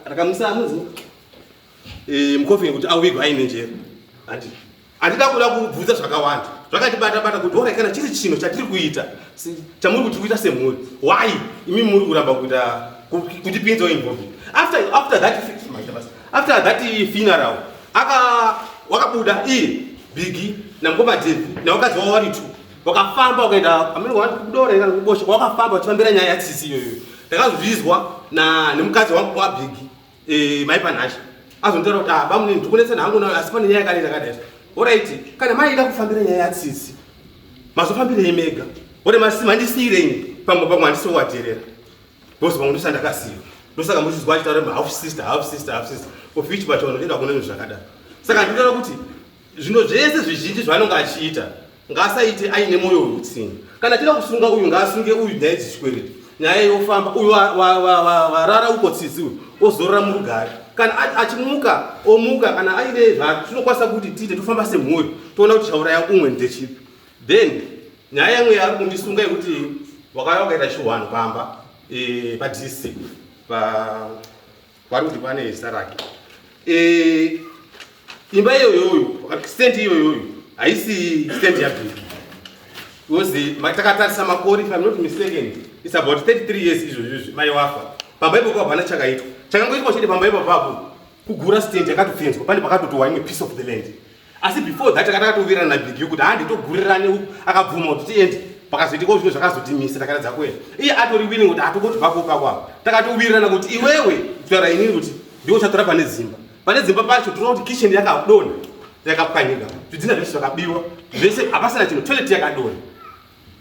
Takamisa anonzi mukofini kuti awigwe aine njera. Handida kuda kubvunza zvakawanda. Zvakatibata kuti ora kana chiri chino chatiri kuita chamuri kuti kuita semhuri. Why imi muri kuramba kuita kutipinza involved. After that funeral wakabuda Bigi na Mkoma David na wakadzi wao wari tu wakafamba wakaenda amene wakudora ina kubosha wakafamba wachipambira nyaya ya tsitsi yoyo. Takazvizwa na nemukadzi wangu wa Bigi maipanasha azondera kuti bamunini ndikunetsa hangu na asipane nyaya kale takadaisa. Alright kana maida kufambira nyaya ya tsitsi mazofambire imega ore masima handisireni pamwe handisowaterera bosi pamwe ndosandakasiya ndosaka muchizwa achitaura half sister of which but vanoenda kuna zvinhu zvakadaro. Saka ndinotaura kuti zvinhu zvese zvizhinji zvaanonga achiita ngaasaite aine mwoyo weutsinye. Kana tida kusunga uyu ngaasunge uyu nyaya dzichikwereti nyaya yofamba uyu warara uko tsitsi uyu ozorora murugare. Kana achimuka omuka kana aine zvake zvinokwanisa kuti tiite tofamba semhuri toona kuti chauraya umwe ndechipi. Then nyaya yamwe yari kundisunga yekuti wakaita chiwano pamba paDC pari kuti pane zita rake. Imba iyoyoyo stand iyoyoyo haisi stand yaBhigi. Because takatarisa makore if I'm not mistaken it's about 33 years izvozvo mai wafa. Pamba ipo hapana chakaitwa. Chakangoitwa chete pamba ipo papo kugura stand yakatofenzwa pane pakatotowa imwe piece of the land. Asi before that takatovirana naBhigi kuti handitogurirane akabvuma kuti tiende pakazoitika zvinhu zvakazotimisa takaratidza kuenda. Iye atori willing kuti atokoti pako pakwapo. Takatovirana kuti iwewe kutaura inini kuti ndiwo chatora pane dzimba. Pane dzimba pacho tinoona kuti kitchen yakadonha yakapwanyika. Zvidhina zvese zvakabiwa. Zvese hapasina chinhu toilet yakadonha.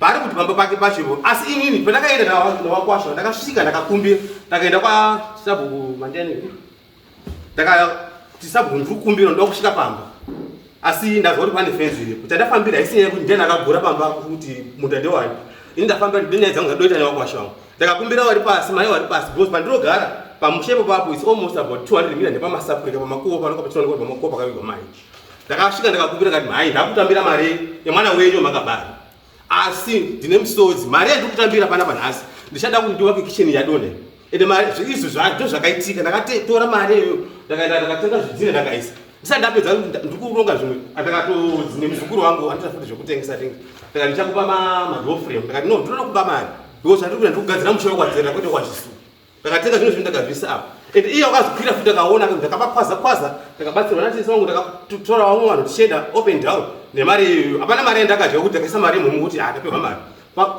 Pari kuti pamba pake pacho asi inini pandakaenda nawakwasha ndakasvika ndakakumbira ndakaenda kwa sabhuku mandeni. Ndakati sabhuku ndiri kukumbira ndoda kusvika pamba. Asi ndazwa kuti pane fence iripo. Kuti ndafambira haisi kuti ndiye ndakagura pamba kuti munhu ndewani. Ini ndafambira ndinyaya dzangu ndadoita nawakwasha wangu. Ndakakumbira wari pasi mai wari pasi because pandinogara pamushepo papo it's almost about 200 million nepamasapurika pamakuwo panoka pachiwaniko pamakuwo pakavigwa mai. Ndakasvika ndakakumbira kuti mai ndakutambira mari yemwana wenyu makabara. Asi ndine musodzi mari yandikutambira pana panhasi ndichada kuti ndiwake kitchen yadonha. Ende mari izvo zvacho zvakaitika ndakatora mari iyoyo ndakaenda ndakatenga zvidhina ndakaisa. Sasa ndapedza ndikuronga zvimwe ndakatodzine muzukuru wangu anditafuta zvokutengesa tenga. Ndakati ndichakupa ma-door frame ndakati no ndinoda kupa mari because ndiri kugadzira mushoyo kwadzera kwete kwazvisu. Ndakatenga zvinhu zvino ndakabvisa apo. Ende iye wakazokwira futi akaona ndakapakwaza ndakabatsirwa natisi wangu ndakatora vamwe vanhu tichienda open down nemari apana mari yandakadya kuti akaisa mari imwe kuti akapewa mari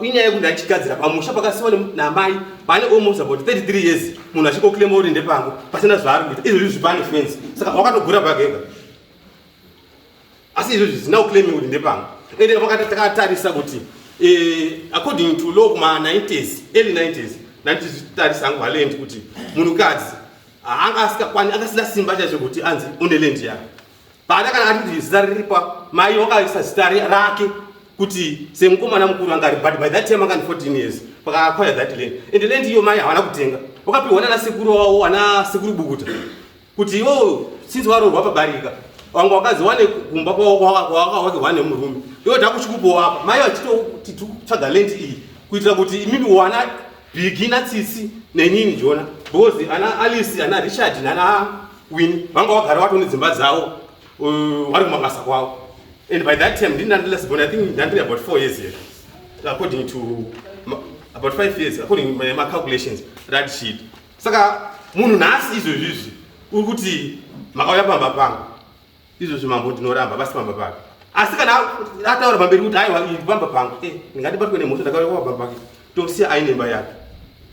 inyaya yekuti ndachigadzira pamusha pakasiwa namai pane almost about 33 years munhu achikoklema kuti ndepangu pasina zvaari kuita izvozvi zvipane fence saka wakatogura pakega asi izvozvi zvisina kuclaimi kuti ndepangu ende pakati takatarisa kuti according to law kuma-90s early 90s natitarisa angu valend kuti munhukadzi angasina simba chacho kuti anzi une lendi yake baada kana ati zita riripa mai wakaisa zita rake kuti semukomana mukuru angari but by that time angani 14 years pakakwaya that land ende land iyo mai havana kutenga wakapiwa nana sekuru wavo ana sekuru bukuta kuti iwo sinzi waroorwa pabarika wanga wakaziwane kumba kwawakawake wane murume iwo takuchikupowa apa mai vachitoti tsvaga land iyi kuitira kuti imimi wana bigi natsitsi nenini jona because ana Alice ana Richard nana Win vanga wagara watone dzimba dzavo vari kumabasa kwavo and by that time didn't less but I think that's about 4 years here according to about 5 years according to my calculations that sheet saka munhu nhasi izvozvizvi uri kuti makauya pamba pangu izvozvi mambo ndinoramba basi pamba pangu asi kana ataura pamberi kuti aiwa pamba pangu ndingatibatwe nemhosva ndakauya pamba pangu tosiya ainemba yake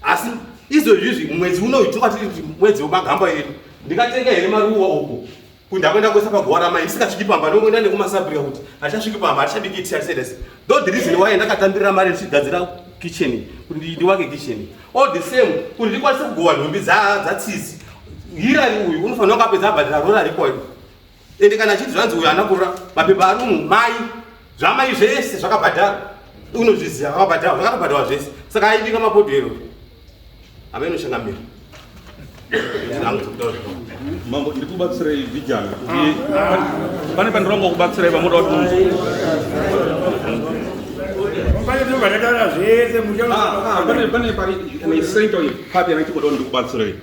asi izvozvizvi mwedzi unoitoka tiri mwedzi wemagamba edu ndikatenga here maruwa uko kundakwenda kwesa pagowa ramai ndisikasviki pamba ndokwenda nekumasabrika kuti hachasviki pamba hachabiki tiasedesi though the reason why ndakatambirira mari ndichigadzira kitchen kuti ndiwake kitchen all the same kuti ndikwanise kugowa nhumbi dzatsisi hirari uyu unofanira kungapedza abhadhira rora rikwayo ende kana chiti zvanzi uyu ana kurora mapepa ari mai zvamai zvese zvakabhadhara unozviziva vakabhadhara zvakatobhadharwa zvese saka aibika mapodhero amainoshangamira mambo ndiri kubatsirai vijana pane pandironga kubatsirai pamuda kuti pane paisento yepapi anachikoda ndiri kubatsirai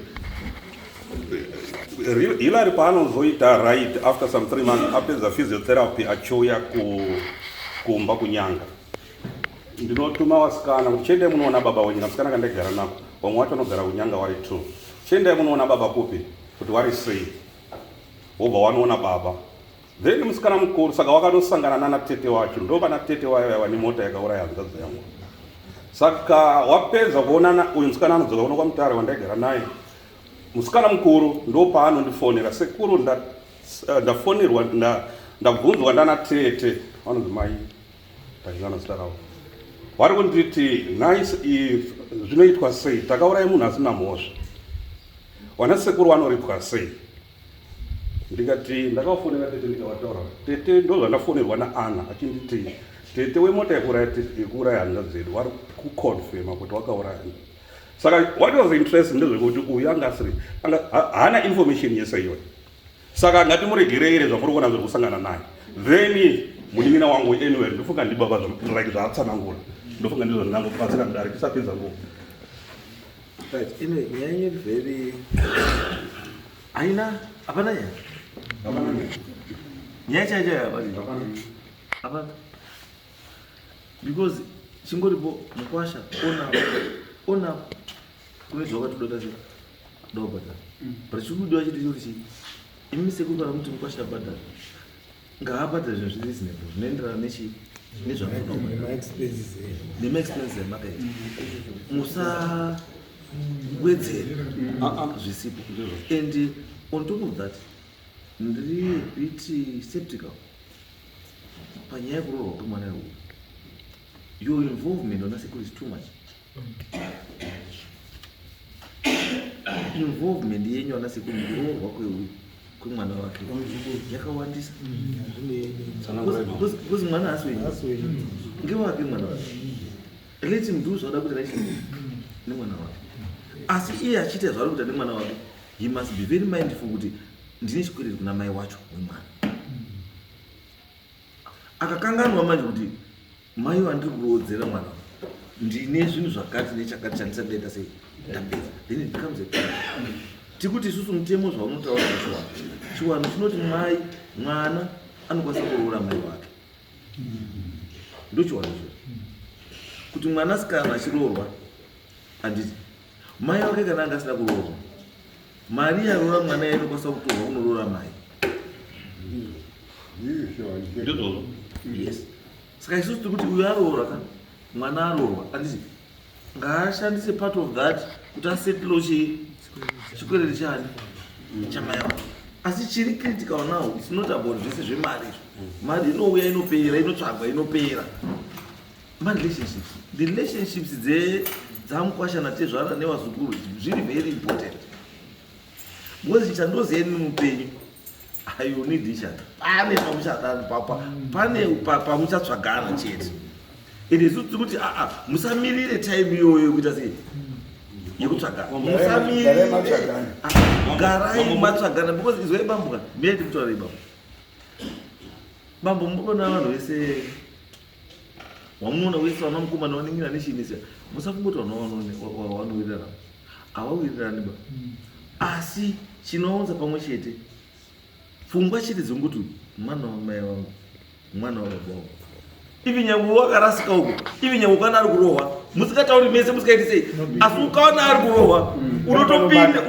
Hilary paanozoita right after some 3 months apedza physiotherapy achiuya kumba kunyanga ndinotuma wasikana kuti chende munoona baba wenyu namusikana kandaigara nako vamwe wacho vanogara kunyanga vari 2 chende munoona baba kupi kuti vari 3 wobva wanoona baba then musikana mukuru saka wakanosangana nana tete wacho ndo pana tete wayo vane mota yakauraya hanzvadzi yangu saka wapedza kuonana uyu musikana anodzoka kuno kwamutare wandaigara naye musikana mukuru ndo paanondifonera sekuru ndafonerwa ndabvunzwa ndana tete vanonzi mai taizana zita ravo vari kunditi nice zvinoitwa sei takaurai munhu asina mhosva wana sekuru vanoripwa sei ndikati ndakafonera tete ndikavataura tete ndo zvandafonerwa naana achinditi tete wemota yekuuraya hanzvadzi dzedu vari kuconfirma kuti wakauraya saka what was interest ndezvekuti uyu anga asiri haana information yese iyoyo saka ngatimuregerere zvamuri kuona zviri kusangana naye then munin'ina wangu anyway ndofunga ndibaba like zvaatsanangura ndofunga ndizvo ndinangobatsira mudare tisapedza nguva right nyaya very aina hapana nyaya chaichayo hapana because chingoripo Mkwasha ona kumedzi wakatodota dobhadhara but chikudiwa chiti choti chii imi sekuru kana kuti Mkwasha bhadhara ngaabhadhara zvinhu zviri reasonable zvinoenderana nemaexpenses emakaita musawedzera zvisipo and on top of that ndiri bit skeptical panyaya yekuroorwa kwemwana uyu your involvement on sekuru is too much involvement yenyu ana sekuru kuroorwa kwemwana wake yakawandisa because mwana aswenyu ngewake mwana wake leti mndu zvaoda kuti naiti nemwana wake asi iye achiita zvaari kuita nemwana wake he must be very mindful kuti ndine chikwiriri kuna mai wacho wemwana akakanganwa manje kuti mai wandiri kurodzera mwana ndine zvinhu zvakati nechakati chandisandaita sei ndapedza then it becomes a problem tikuti isusu mutemo zvaunotaura chiwano chinoti mwana anokwanisa kuroora mai wake ndo chiwano izvo kuti mwana asikana achiroorwa handiti mai wake kana anga asina kuroorwa mari yaroora mwana inokwanisa kutorwa kunoroora mai ndizvozvo. Yes. Saka isusu tiri kuti uyu aroora kana mwana aroorwa anditi ngaashandise part of that kuti asettle chikwereti chani chamai vavo. Asi chiri critical now, it's not about zvese zvemari. Mari inouya inopera, inotsvagwa inopera. Relationships, the relationships dzaMkwasha naTezvara nevazukuru zviri very important. Because chandoziyeni mupenyu, you need each other. Pane pamuchadana papa, pane pamuchatsvagana chete. It is kuti musamirire time iyoyo kuita sei yekutsvagana. Musamirire garai matsvagana because izwe bambuka. Mimi ndikutaura ibaba. Bambo mbona vanhu vese wamuona wese vanamukomana waningira neshinisa musafumboti wanowirana avawirirani ba asi chinounza pamwe chete pfungwa chete dzonguti mwana wamai wangu mwana wababa wangu ivi nyangu wakarasika uko ivi nyangu kana ari kurohwa musikatauri mese musikaiti sei asi ukaona ari kurohwa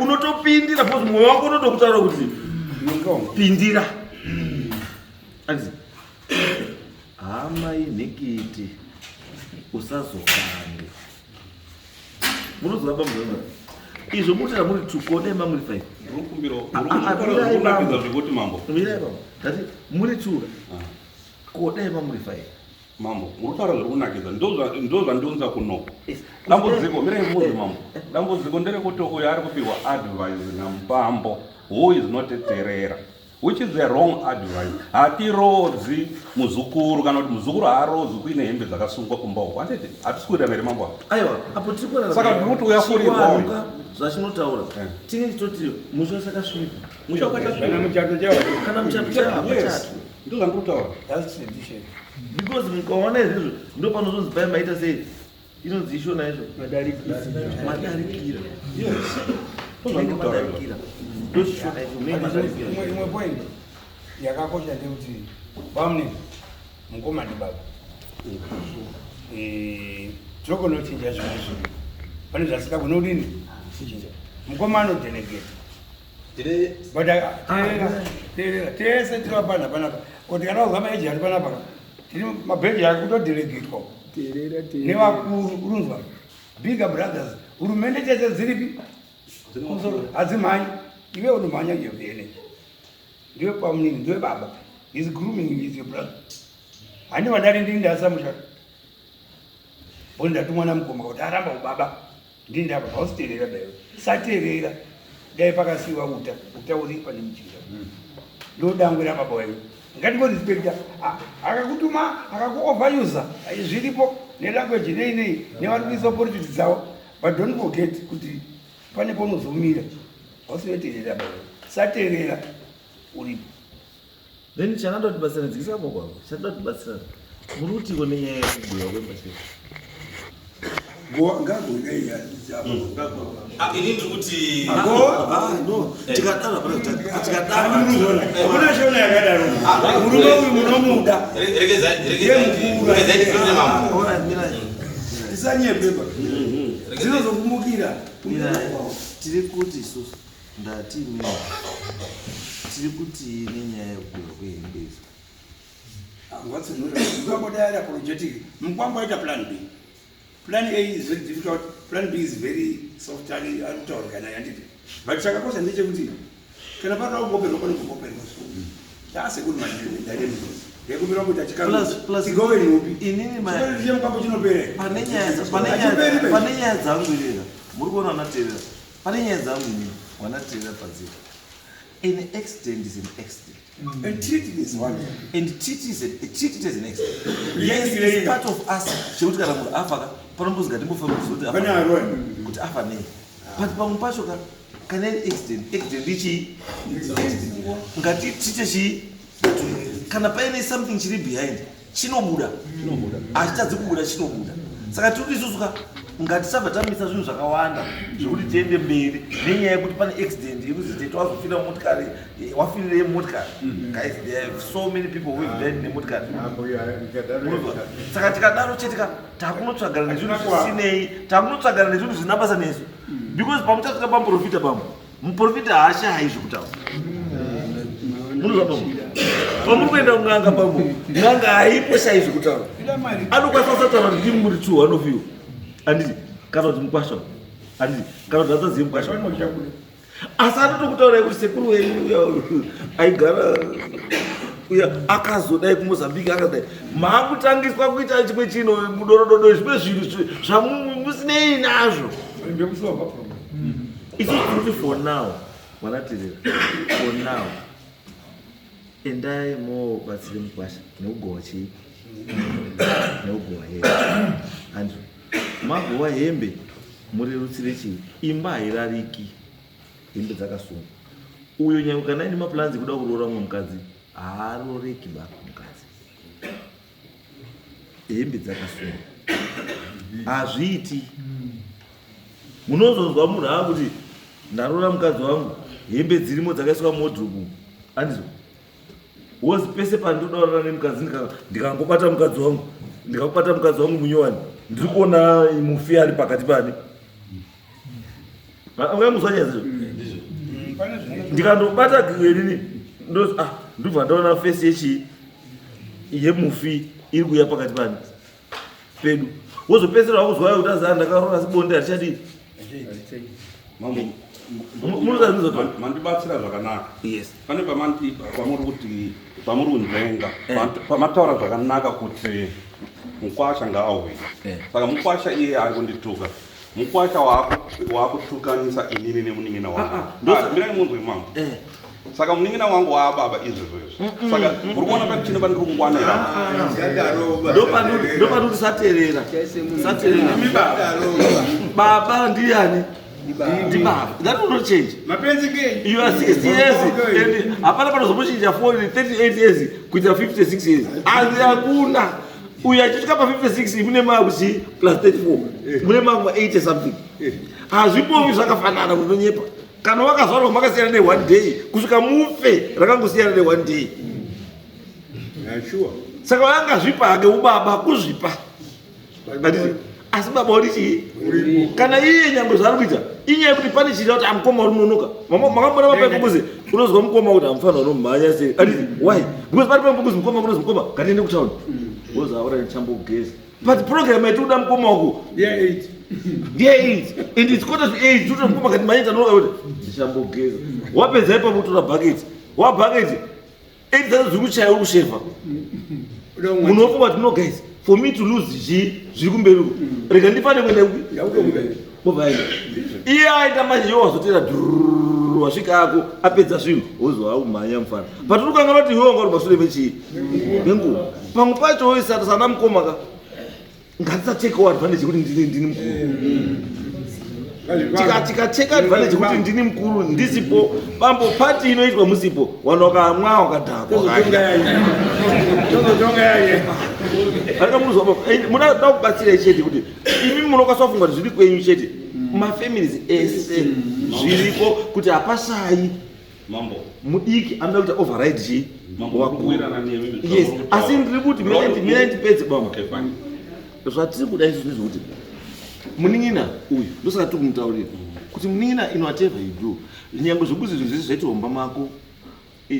unotopindira because mwoyo wako unotokutaura kuti pindira anditi hama inhekete usazokande munozova pamuzana izvo mutira muri tukodema muri 5 ndikumbira zvekuti mambo mirai baba ndati muri tura kodema muri 5 mambo murutaura zviri kunakidza ndo zvandionza kunoko dambudziko mirai muzi mambo dambudziko nderekuti uyo ari kupiwa advice namupambo who is not terera, which is the wrong advice. Hatirodzi muzukuru kana kuti muzukuru haarodzi kuine hembe dzakasungwa kumbaoko. Anditi hatisikuita mere mambo apo. Aiwa, apo tiri saka kuti uyafurirwa zvachinotaura. Tini toti musho sakasvipa. Musho sakasvipa. Kana muchato chavo. Ndo zvandikutaura. That's tradition. Because mukaona izvozvo ndo panozonzi pai maita sei. Inonzi ishona izvo. Madarikira. Yes. Madarikira. Imwe point yakakosha ndekuti pamwe mukomana baba tinokonochinja zvimwe zvinhu pane zvasikagona kudini kuchinja mukomana udelegate but tese tiri panapa panapa kuti kana kuzwa maeji ari panapa tiri mabheji ari kutodelegatwa nevakuru urunzwa bigger brothers hurumende chese dziripi hadzimhanyi iwe unomhanya yovene ndiwe pamunini ndiwe baba is grooming is your brother hani vandari ndini ndasamusha bonda tumwana mukoma kuti aramba ubaba ndini ndapa pausiterera daiwe saterera dai pakasiwa uta uri pane mujinga ndodangwira baba wewe ngatikozvispekta akakutuma akakuoverusa zviripo nelanguage nei nevari kuisa politics dzavo but don't forget kuti pane paunozomira wasiweterera baba saterera uripo then chanada tibatsira dzikisapo kwavo chanada tibatsira muri kutiko nenyaya yekubhuya kwembashiri ini ndiri kuti no tikadaro kuna shona yakadaro murume uyu munomuda regezai mambo isanyebeba dzinozokumukira tiri kuti isusu ndati imwe tiri kuti nenyaya yekubhuya kwehembe izo ngwatsinodai apologetic mukwamba aita plan B. Plan A is very difficult, plan B is very soft and arutaurikana yanditi but chakakosha ndechekuti kana panoda kugoperwa pane kugoperwa tase kuti madairemukosi yekumira kuti achikatigove niupi inini mukwambo chinopere pane nyaya dzangu irera muri kuona wanateerera pane nyaya dzangu inini wanateerera padziro an accident is an accident. And treat it as one. And treat it as an accident. Yes, it's part of us. Shekuti kana munhu afa panombozika timbofana kuti afa nei. But pamwe pacho kana accident ichi ngatitite chi kana paine something chiri behind chinobuda achitadzi kubuda chinobuda. Saka tiri isusu ngatisabva tamisa zvinhu zvakawanda zvokuti tiende mberi nenyaya yekuti pane accident yekuti tete wazofira motikari wafirire motikari. Guys, there are so many people who have died nemotikari. Saka tikadaro chete takunotsvagana nezvinhu zvisinei takunotsvagana nezvinhu zvisina basa nesu because pamutasvika pamuprofita pamwe muprofita haashayi zvekutaura pamuri kuenda kun'anga pamwe n'anga haipo saizvi kutaura anokwanisa kusataura kuti ndimi muri 2 one of you handiti kana kuti Mkwasha handiti kana kuti hatazive Mkwasha asi anotokutaurai kuti sekuru wenyu aigara uya akazodai kuMozambique akadai maakutangiswa kuita chimwe chino mudorododo zvimwe zvinhu zvamusinei nazvo isikuti for now mwanaterera for now endai mobatsire Mkwasha neugowa chii neugowa hembe and magowa hembe murerutsire chii imba hairariki hembe dzakasunga uyo nyange kana ine maplans ekuda kuroora mumwe mukadzi haaroreki ba mukadzi hembe dzakasunga hazviiti munozonzwa munhu ava kuti ndaroora mukadzi wangu hembe dzirimo dzakaiswa modhubu andizo wozi pese pandodaurana nemukadzi ndikangobata mukadzi wangu munyowani ndiri kuona mufi ari pakati pani ungamuzwa nyaya zizvo ndikandobata nini ndobva ndaona fesi yechi yemufi iri kuya pakati pani pedu wozopedzisira wakuzwaya kuti azaa ndakaroora sibonde hatichadii mandibatsira zvakanaka. Yes. Pane pamuri kuti pamuri kunzvenga pamataura zvakanaka kuti Mkwasha ngaauye. Saka Mkwasha iye ari kundituka. Mkwasha wakutukanisa inini nemuning'ina wangu. Mirai munhu wemwangu. Saka muning'ina wangu waababa izvezvo. Saka uri kuona pati chino pandiri kungwanira. Ndopanoti saterera. Baba ndiani? That will not change. You are 60 years and apana panozomochinja 38 years kuita 56 years. Hakuna. Uyachika pa 56 mune makuchi plus 34. Mune maku 80 something. Hazvipovi zvakafanana kunonyepa. Kana wakazvarwa makasiyana ne one day kusvika mufe rakangosiyana ne one day. Sure. Saka wanga zvipa hake ubaba kuzvipa. Asi baba uri chii? Kana iye nyangwe zvari kuita inyaya kuti pane chita kuti amukoma uri munonoka makambona mapai kumbuzi unozwa mukoma kuti amufana unomhanya sei aditi why because pari pambuzi mukoma kunozi mukoma ngatiende kutaundi wozaura nechambogezi but program yatinoda mukoma wako ndiye 8 and it's quarter to 8 tuta mukoma kati manyita nonoka kuti ndichambogeza wapedza ipapo tora bhaketi wabhaketi 8 dzati zviri kuchaya uri kushefa munofunga kuti no guys for me to lose zviri kumberi rega ndifane kuenda bvaVaita iye aita manje wazotera wasvika ako apedza zvinhu wozwa umhanya mufana but urikangana kuti iwe wanga uri mashure mechii nenguva pamwe pacho woisata sana mukomaka ngatisatekawo advantage kuti ndini mukuru tikateka advantage kuti ndini mukuru ndisipo bambo pati inoitwa musipo vanhu vakamwa wakadhakwa munoda kubatsira chete kuti imi munokwasafunga kuti zviri kwenyu chete mafamilies ese zviripo kuti hapashayi mudiki anoda kuita override chii yes asi ndiri kuti mina ndipedze bama zvatiri kuda izvo nezvokuti muning'ina uyu ndosaka tiri kumutaurira kuti muning'ina in whatever you do nyangwe zvokuti zvinhu zvese zvaiti homba mako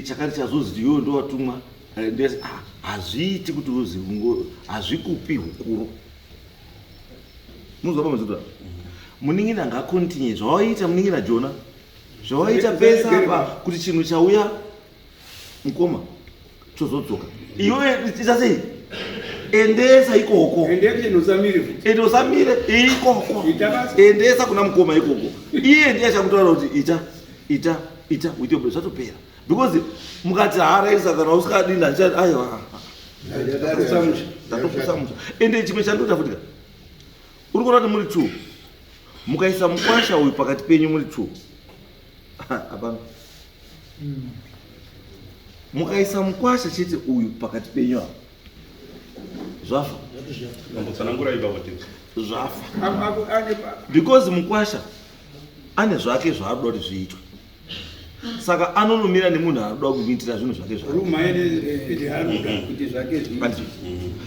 chakati chazoziti iwewe ndowatumwa ndesi hazviiti kuti hazvikupi hukuru munozwa pamazota muning'ina ngakontinye zvawaita muning'ina jona zvawaita pesa apa kuti chinhu chauya mukoma chozodzoka iwe ita sei endesa ikoko ende usamire ikoko endesa kuna mukoma ikoko iye ndiye achakutaura kuti ita with your zvatopera because mukati haaraisa kana usikadini acha aiwa ndatokusamusha ende chimwe chandoita futika uri kuona kuti muri 2 mukaisa Mkwasha uyu pakati penyu muri 2 apana mukaisa Mkwasha chete uyu pakati penyu apa zvafa because Mkwasha ane zvake zvaanoda kuti zviitwe saka anonomira nemunhu anoda kuitira zvinhu zvake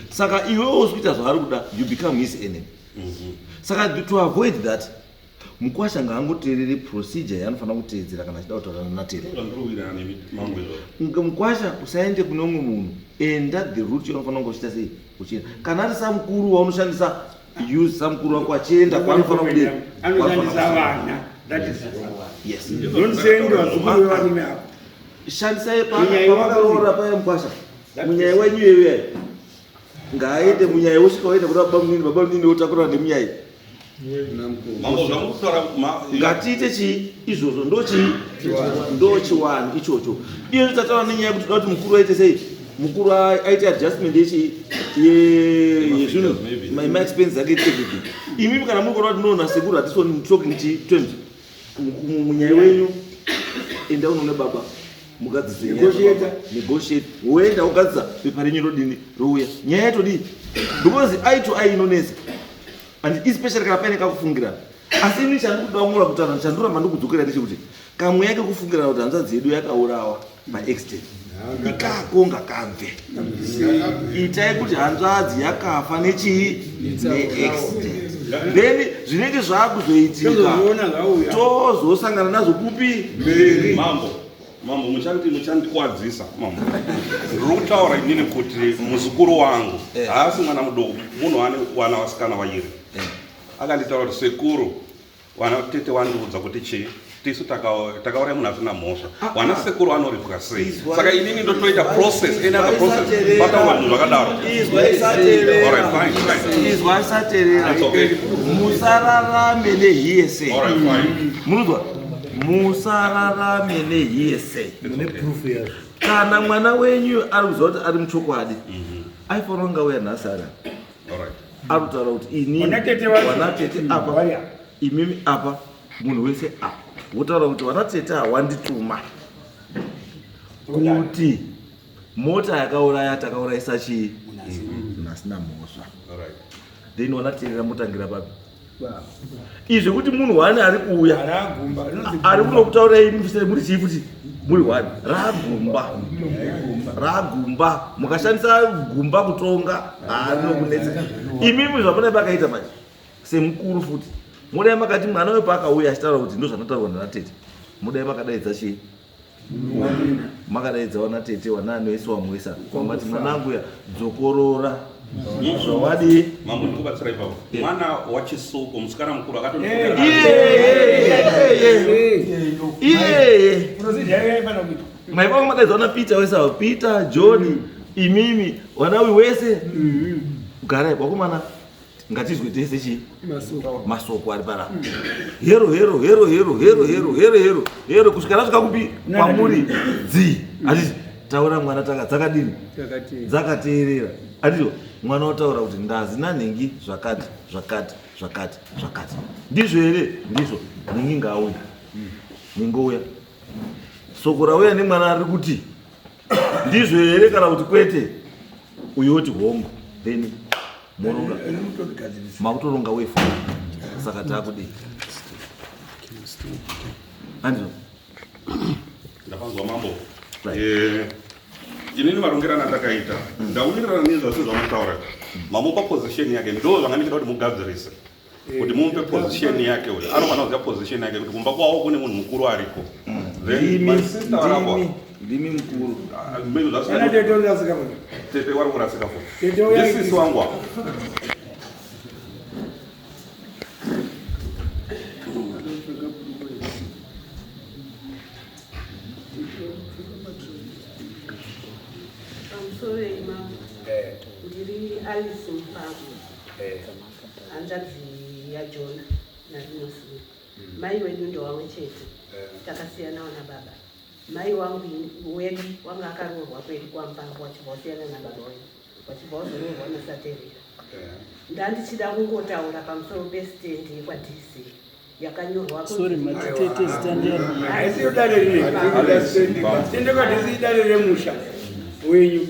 saka iwewo usikuita zvaari kuda you become his enemy saka to avoid that Mkwasha ngaangoteerere procedure yaanofanira kuteedzera kana achida kutaurana natete. Mkwasha usaende kune umwe munhu, enda the route yaunofanira kungochita sei uchienda. Kana ari samukuru waunoshandisa, use samukuru wako achienda kwaanofanira kudini. Anoshandisa vana. That is yes. Don't send wazukuru wavarume apo. Shandisai pavakaroora paya Mkwasha. Munyaya wenyu iyeyo ngaaende munyaya wosvika waenda kuna baba munini wotakura nemunyaya. Ngatiite chii izvozvo ndochiwani ichocho. Iyo tataura nenyaya yekuti toda kuti mukuru aite sei, mukuru aite adjustment yezvinhu maexpenses ake everything. Imimi kana muri kuona kuti nona sekuru hatisoni talking terms munyaya wenyu, enda unoone baba mugadzise negotiate, woenda wogadzisa pepa renyu rodini rouya. Nyaya yatodii because eye to eye inonesa, and especially kana paine kakufungirana. Asi ini chandikudaumura kutaura chandoramba ndikudzokera ndechekuti kamwe yake kufungirana kuti hanzvadzi yedu yakaurawa paextent ikakonga kamve. Itai kuti hanzvadzi yakafa nechii neextent, then zvinenge zvaakuzoitika tozosangana nazvo kupi mberi. Mambo muchandikuwadzisa mambo. Ndiri kutaura inini kuti muzukuru wangu haasi mwana mudoko, munhu wana vasikana vayiri. Akanditaura kuti sekuru wana tete wandiudza kuti chii tisu takauraya munhu asina mhosva, wana sekuru vanoripwa sei. Saka inini ndotoita process, another process pataura munhu zvakadaro. Izwa isateerera, musararame nehiese. Munuzwa, musararame nehiese. Kana mwana wenyu ari kuziva kuti ari muchokwadi, aifanira kunge auya nhasi ari ari kutaura kuti inini wanatete apa, imimi apa, munhu wese apa, wotaura kuti wanatete hawandituma kuti mota yakauraya takaurayisa chii asina mhosva. Then wanateerera motangira papi izvi kuti munhu wani ari kuuya ari kunokutaurirai muri chii kuti muri wani ragumba mukashandisa gumba kutonga rinokunetsa. Imimi zvamunai pakaita manje semukuru futi mudai makati mwana wepakauya achitaura kuti ndo zvanotaurwa nanatete, mudai makadaidza chii, makadaidza wanatete wanani wese wamwesa kwamati mwanangu ya dzokorora zvawadi. Mambo ndikubatsira ipapo mwana wachisuko musikana mukuru maipangu makaidza wana Peter wese avo, Peter, John, imimi wanawi wese garai kwakomana ngatizwe tese chii masoko ari para hero kusvika rasvika kupi kwamuri dzi hatiti taura mwana dzakadini dzakateerera. Hatizvo mwana otaura kuti ndazi nanhengi zvakati ndizvo here, ndizvo nhingi ngaauya ningouya soko rauya nemwana ari kuti ndizvo here kana kuti kwete, uyoti hongo, then moronga makutoronga wefu. Saka takudii andizvo ndapanzwa mambo. Inini marongerana ndakaita ndaumirana nezvose zvamutaura mamupa position yake, ndo zvanga ndichida kuti mugadzirise kuti mumupe position yake. Uyu anofanira kuziva position yake kuti kumba kwawo kune munhu mukuru ariko. Ndimi mukuru tete wari kurasika futi ndisisi wangu wako. Ndiri Alice Mpambo, hanzvadzi yaJona naRinosi. Mai wedu ndo wamwe chete, takasiyanawo nababa. Mai wangu wedu wanga akaroorwa kweri kwaMpambo wachibva wasiyana nababa wedu, wachibva wazoroorwa naSaterera. Ndandichida kungotaura pamusoro pestand yekwaDC yakanyorwa musha wenyu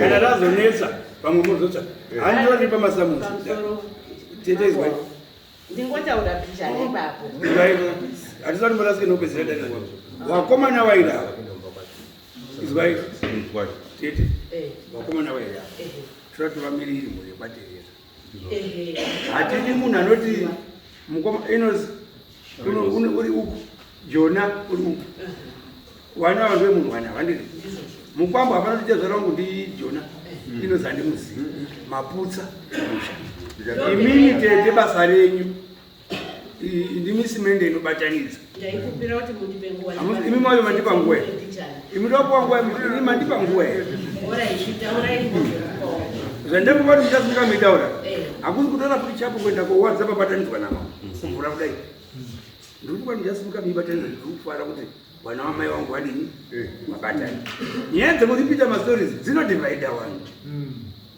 kana razonetsa pamwe muzotsa handori pamasamuti tetezwa ndingotaura picha ipapo hatisati murasike nopedzera dare wakomana waira izwai tete wakomana waira toti vamiriri mhuri yekwaterera hatidi munhu anoti mukoma inozi uri uku Jona uri uku wana wazve munhu wana vandiri mukwambo hapana tichezvara wangu ndi Jona inozandi muzi maputsa imini tete basa renyu ndimi simende inobatanidza imi mayo mandipa nguwa imi ndopuwa nguwa imi mandipa nguwa zvandambopa kuti ndichasimuka mitaura hakuzi kutora kuti chapo kuenda kowhatsapp abatanidzwa nama kumvura kudai ndiri kupa ndichasimuka mibatanidza ndikufara kuti wana wamai wangu wadini mabatani nyaya dzekuzipita mastories dzinodivhaida vanhu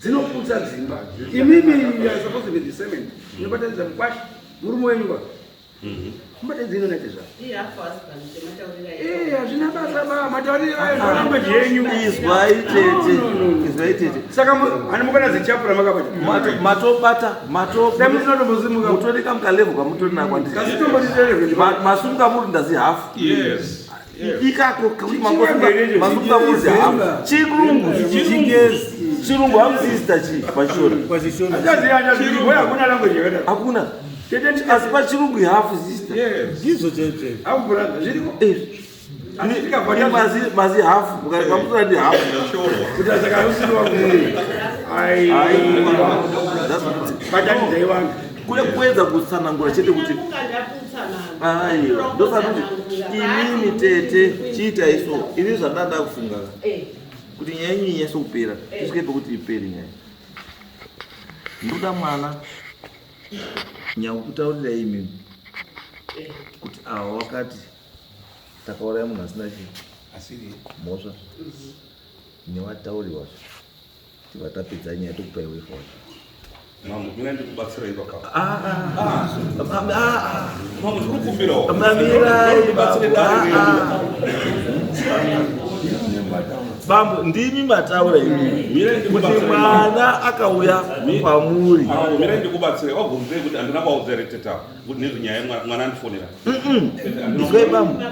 dzinoputsa dzimba imimi are supposed to be the same inobatanidza Mkwasha murume wenyu kwa mbatanidza inonaite zvavo hazvina basa ba matauriro ayo yenyu izvaitete saka hana mukana zichapura matobata mutorika mukalevhu kwamutori nakwandismasunga muri ndazi hafu ikako masunga muri hafu chirungu chirungu hamusista chi pachishona hakuna language hakuna asi pachirungu hafu mazi hafu pamutora ndi hafu kule kuedza kutsanangura chete kuti ndosati kuti imimi tete chiita iso ini zvandanda kufunga kuti nyaya yenyu inyase kupera tisvike pekuti ipere nyaya ndoda mwana nyangu kutaurira imimi kuti awa wakati takauraya munhu asina chii mhosva newatauriwazvo tivatapedza nyaya tokupai wefa wacho Mambo, mina ndikubatsira ipo kaka. Mambo, ndikukumbirawo. Bambo, ndimi mataura imimi. Kuti mwana akauya pamuri. Mina ndikubatsira wagumze kuti andina kwaudzereteta kuti nezinyaya mwana andifonera. Ndizwe bambo.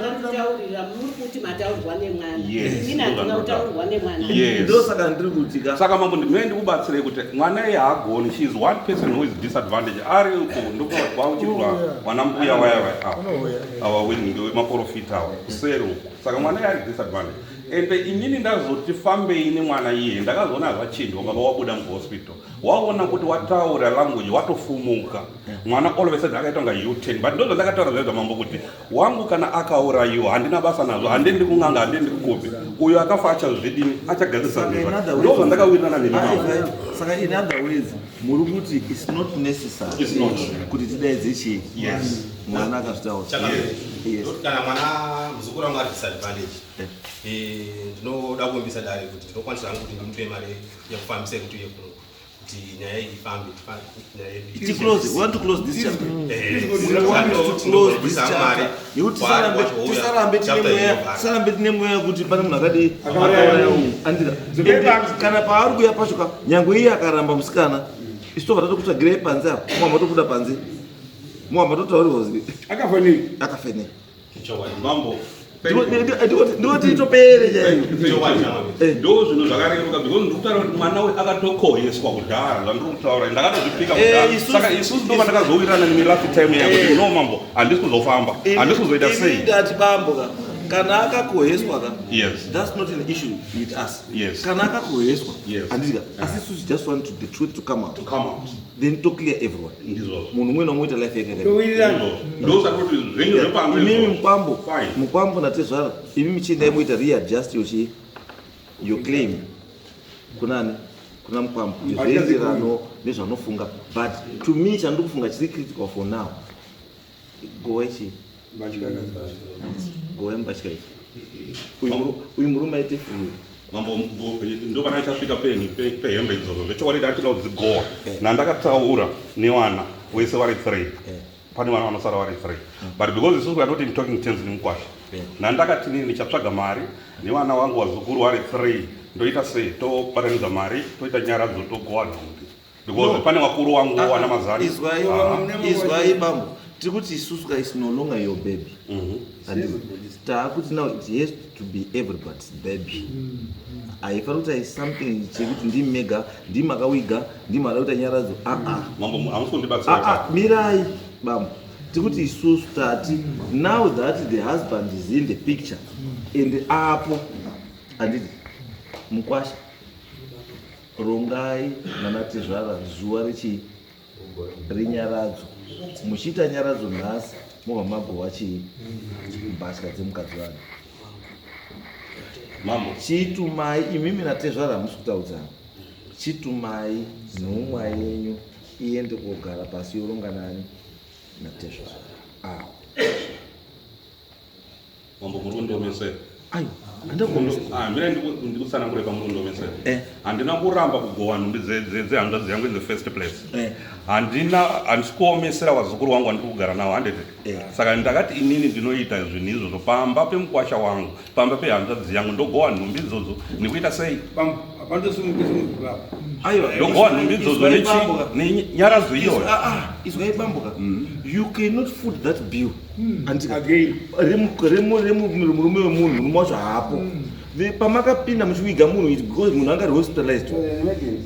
Ndosaka ndiri kutika. Saka mambo mina ndikubatsira kuti mwana haagoni. She is one person who is disadvantaged. Ari uko ndiko kwauchirwa mwana mbuya waya awa winning maprofit awa kusero. Saka mwana ari disadvantaged. Ende inini ndazoti fambei nemwana iye ndakazoona zvachindwa baba wabuda muhospital waona kuti wataura language watofumuka mwana all of a sudden akaita nga U10 but ndozvo ndakataura zvezva mambo kuti wangu kana akaurayiwa handina basa nazvo handendi kung'anga handendi kukope uyo akafa achazvidini achagadzisa ndozvo ndakawirirana nemi saka in other ways muri kuti it's not necessary kuti tidaidze chii mwana akazvitaura kana mwana muzukuru wangu ari disadvantage ndinoda kuimbisa dare kuti ndinokwanisa hangu kuti ndimupe mari yekufambisa kuti uye kuno kuti nyaya iyi ifambe we want to close this chapter tisarambe tine mweya kuti pane munhu akadi andira kana paari kuya pashoka nyange iye akaramba musikana isitobva tatokutsvagirei panze apo mwamba tobuda panze mwamba totaurirwa kuti akafenei mambo ndoti itopere chaiyo ndo zvinhu zvakareruka because ndikutaura kuti mwana we akatokoheswa kudhara zvandiri kutaura ndakatozvipika kudhara saka isusu ndova ndakazowirirana nemi last time yakuti no mambo handisi kuzofamba handisi kuzoita sei ndati bambo kana akakoheswa ka yes that's not an issue with us yes kana akakoheswa yes andika asi isusu just want the truth to come out then to clear everyone ndizvo munhu umwe nomwe life yake ndo sakuti zvinhu zvepamwe imimi mukwambo natezvara imi michindai moita readjust your claim kunani kuna mukwambo zvienderano nezvanofunga but to me chandiri kufunga chiri critical for now gowechi gowe mbatya ichi uyu murume aite free mambo ndova nachasvika pehembe idzodzo zvechokwadi ndachida kudzigowa nandakataura nevana vese vari 3 pane vana vanosara vari 3 but because isusu we are not in talking terms nemukwasha nandakati nini ndichatsvaga mari nevana vangu vazukuru vari 3 ndoita sei tobatanidza mari toita nyaradzo togowa nhumbi because pane vakuru vangu wana mazani izwai bambo tiri kuti isusu is no longer your baby taakuti now it has to be everybody's baby haifani kuti is something chekuti ndimega ndimakawiga ndimada kuita nyaradzo mambo hamusi kundibatsira mirai bambo tikuti isusu tati now that the husband is in the picture and apo anditi Mkwasha rongai nanatezvara zuva renyaradzo muchiita nyaradzo nhasi mobva magova mbatya dzemukadzi wanu mambo chitumai imimi natezvara hamusi kutaudzana chitumai nhumwa yenyu iende kogara pasi yoronga nani natezvara mambo murundomesera ayo mira ndikutsanangure pamurundomesera handina kuramba kugowa nhumbi dzehanzvadzi yangu in the first place handisikuomesera wazukuru wangu wandiri kugara nawo handete saka ndakati inini ndinoita zvinhu izvozvo pamba pemukwasha wangu pamba pehanzvadzi yangu ndogowa nhumbi idzodzo nekuita sei ndogowa nhumbi idzodzo nenyaradzo iyoyo izwaibambuka you cannot foot that bill remurume wemunhu murume wacho haapo pamakapinda muchiviga munhu because munhu anga hospitalized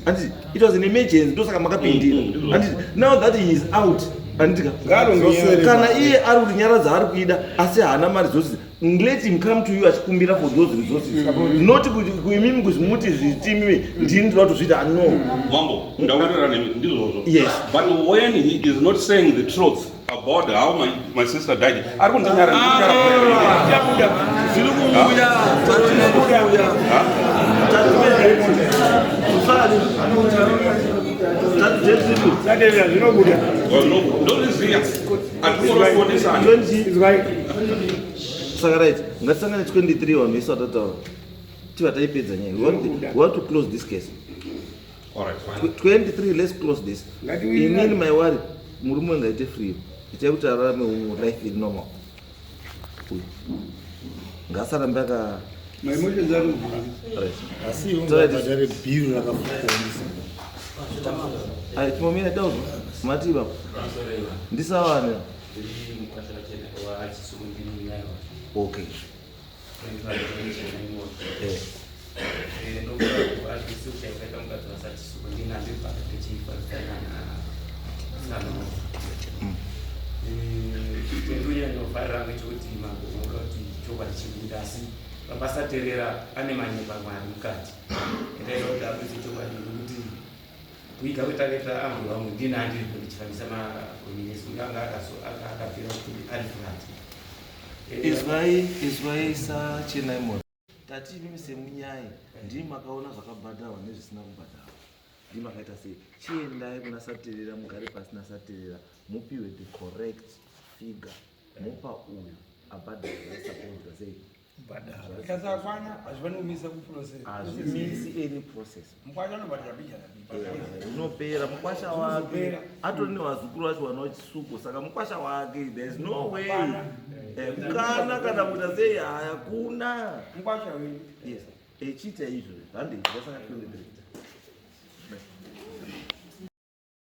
anditi it was an emergency ndosaka makapindira anditi now that he is out anditi kana iye ari kuti nyara dzaari kuida asi haana mari dzose let him come to you achikumbira for those resources not kuimimi kuzimuti zvitimi ndini ndoda kutozviita no mambo ndaurira ndizvozvo yes but when he is not saying the truth about how my sister died ari kundinyara saka right ngatisangane 23 vanhu vese vatataura tiva taipedza nyaya we want to close this case. All right, fine. 23 let's close this inini my worry murume ngaite free itai kuti ararame life iri normal ngasarambe aka timomira dauzo matiba ndisawane okay basaterera ane manyepa mwari mukati rero ndakuzichokwadi kuti kuiga kutaketa ambu vamwe ndina ndiri kuchifanisa makomines kunganga akapfira kuti ari flat izwaisa chenaimon tati mimi semunyai ndii makaona zvakabhadharwa nezvisina kubhadharwa ndii makaita sei chiendai munasaterera mugare pasi nasaterera mupiwe the correct figure mupa uyu abhadharwa sapozwa sei hazvimisi any process unopera mukwasha wake atori nevazukuru vacho vanachisuko saka mukwasha wake there is no way kana kana kuita sei hakuna yes echiita izvo hande zvasanga 23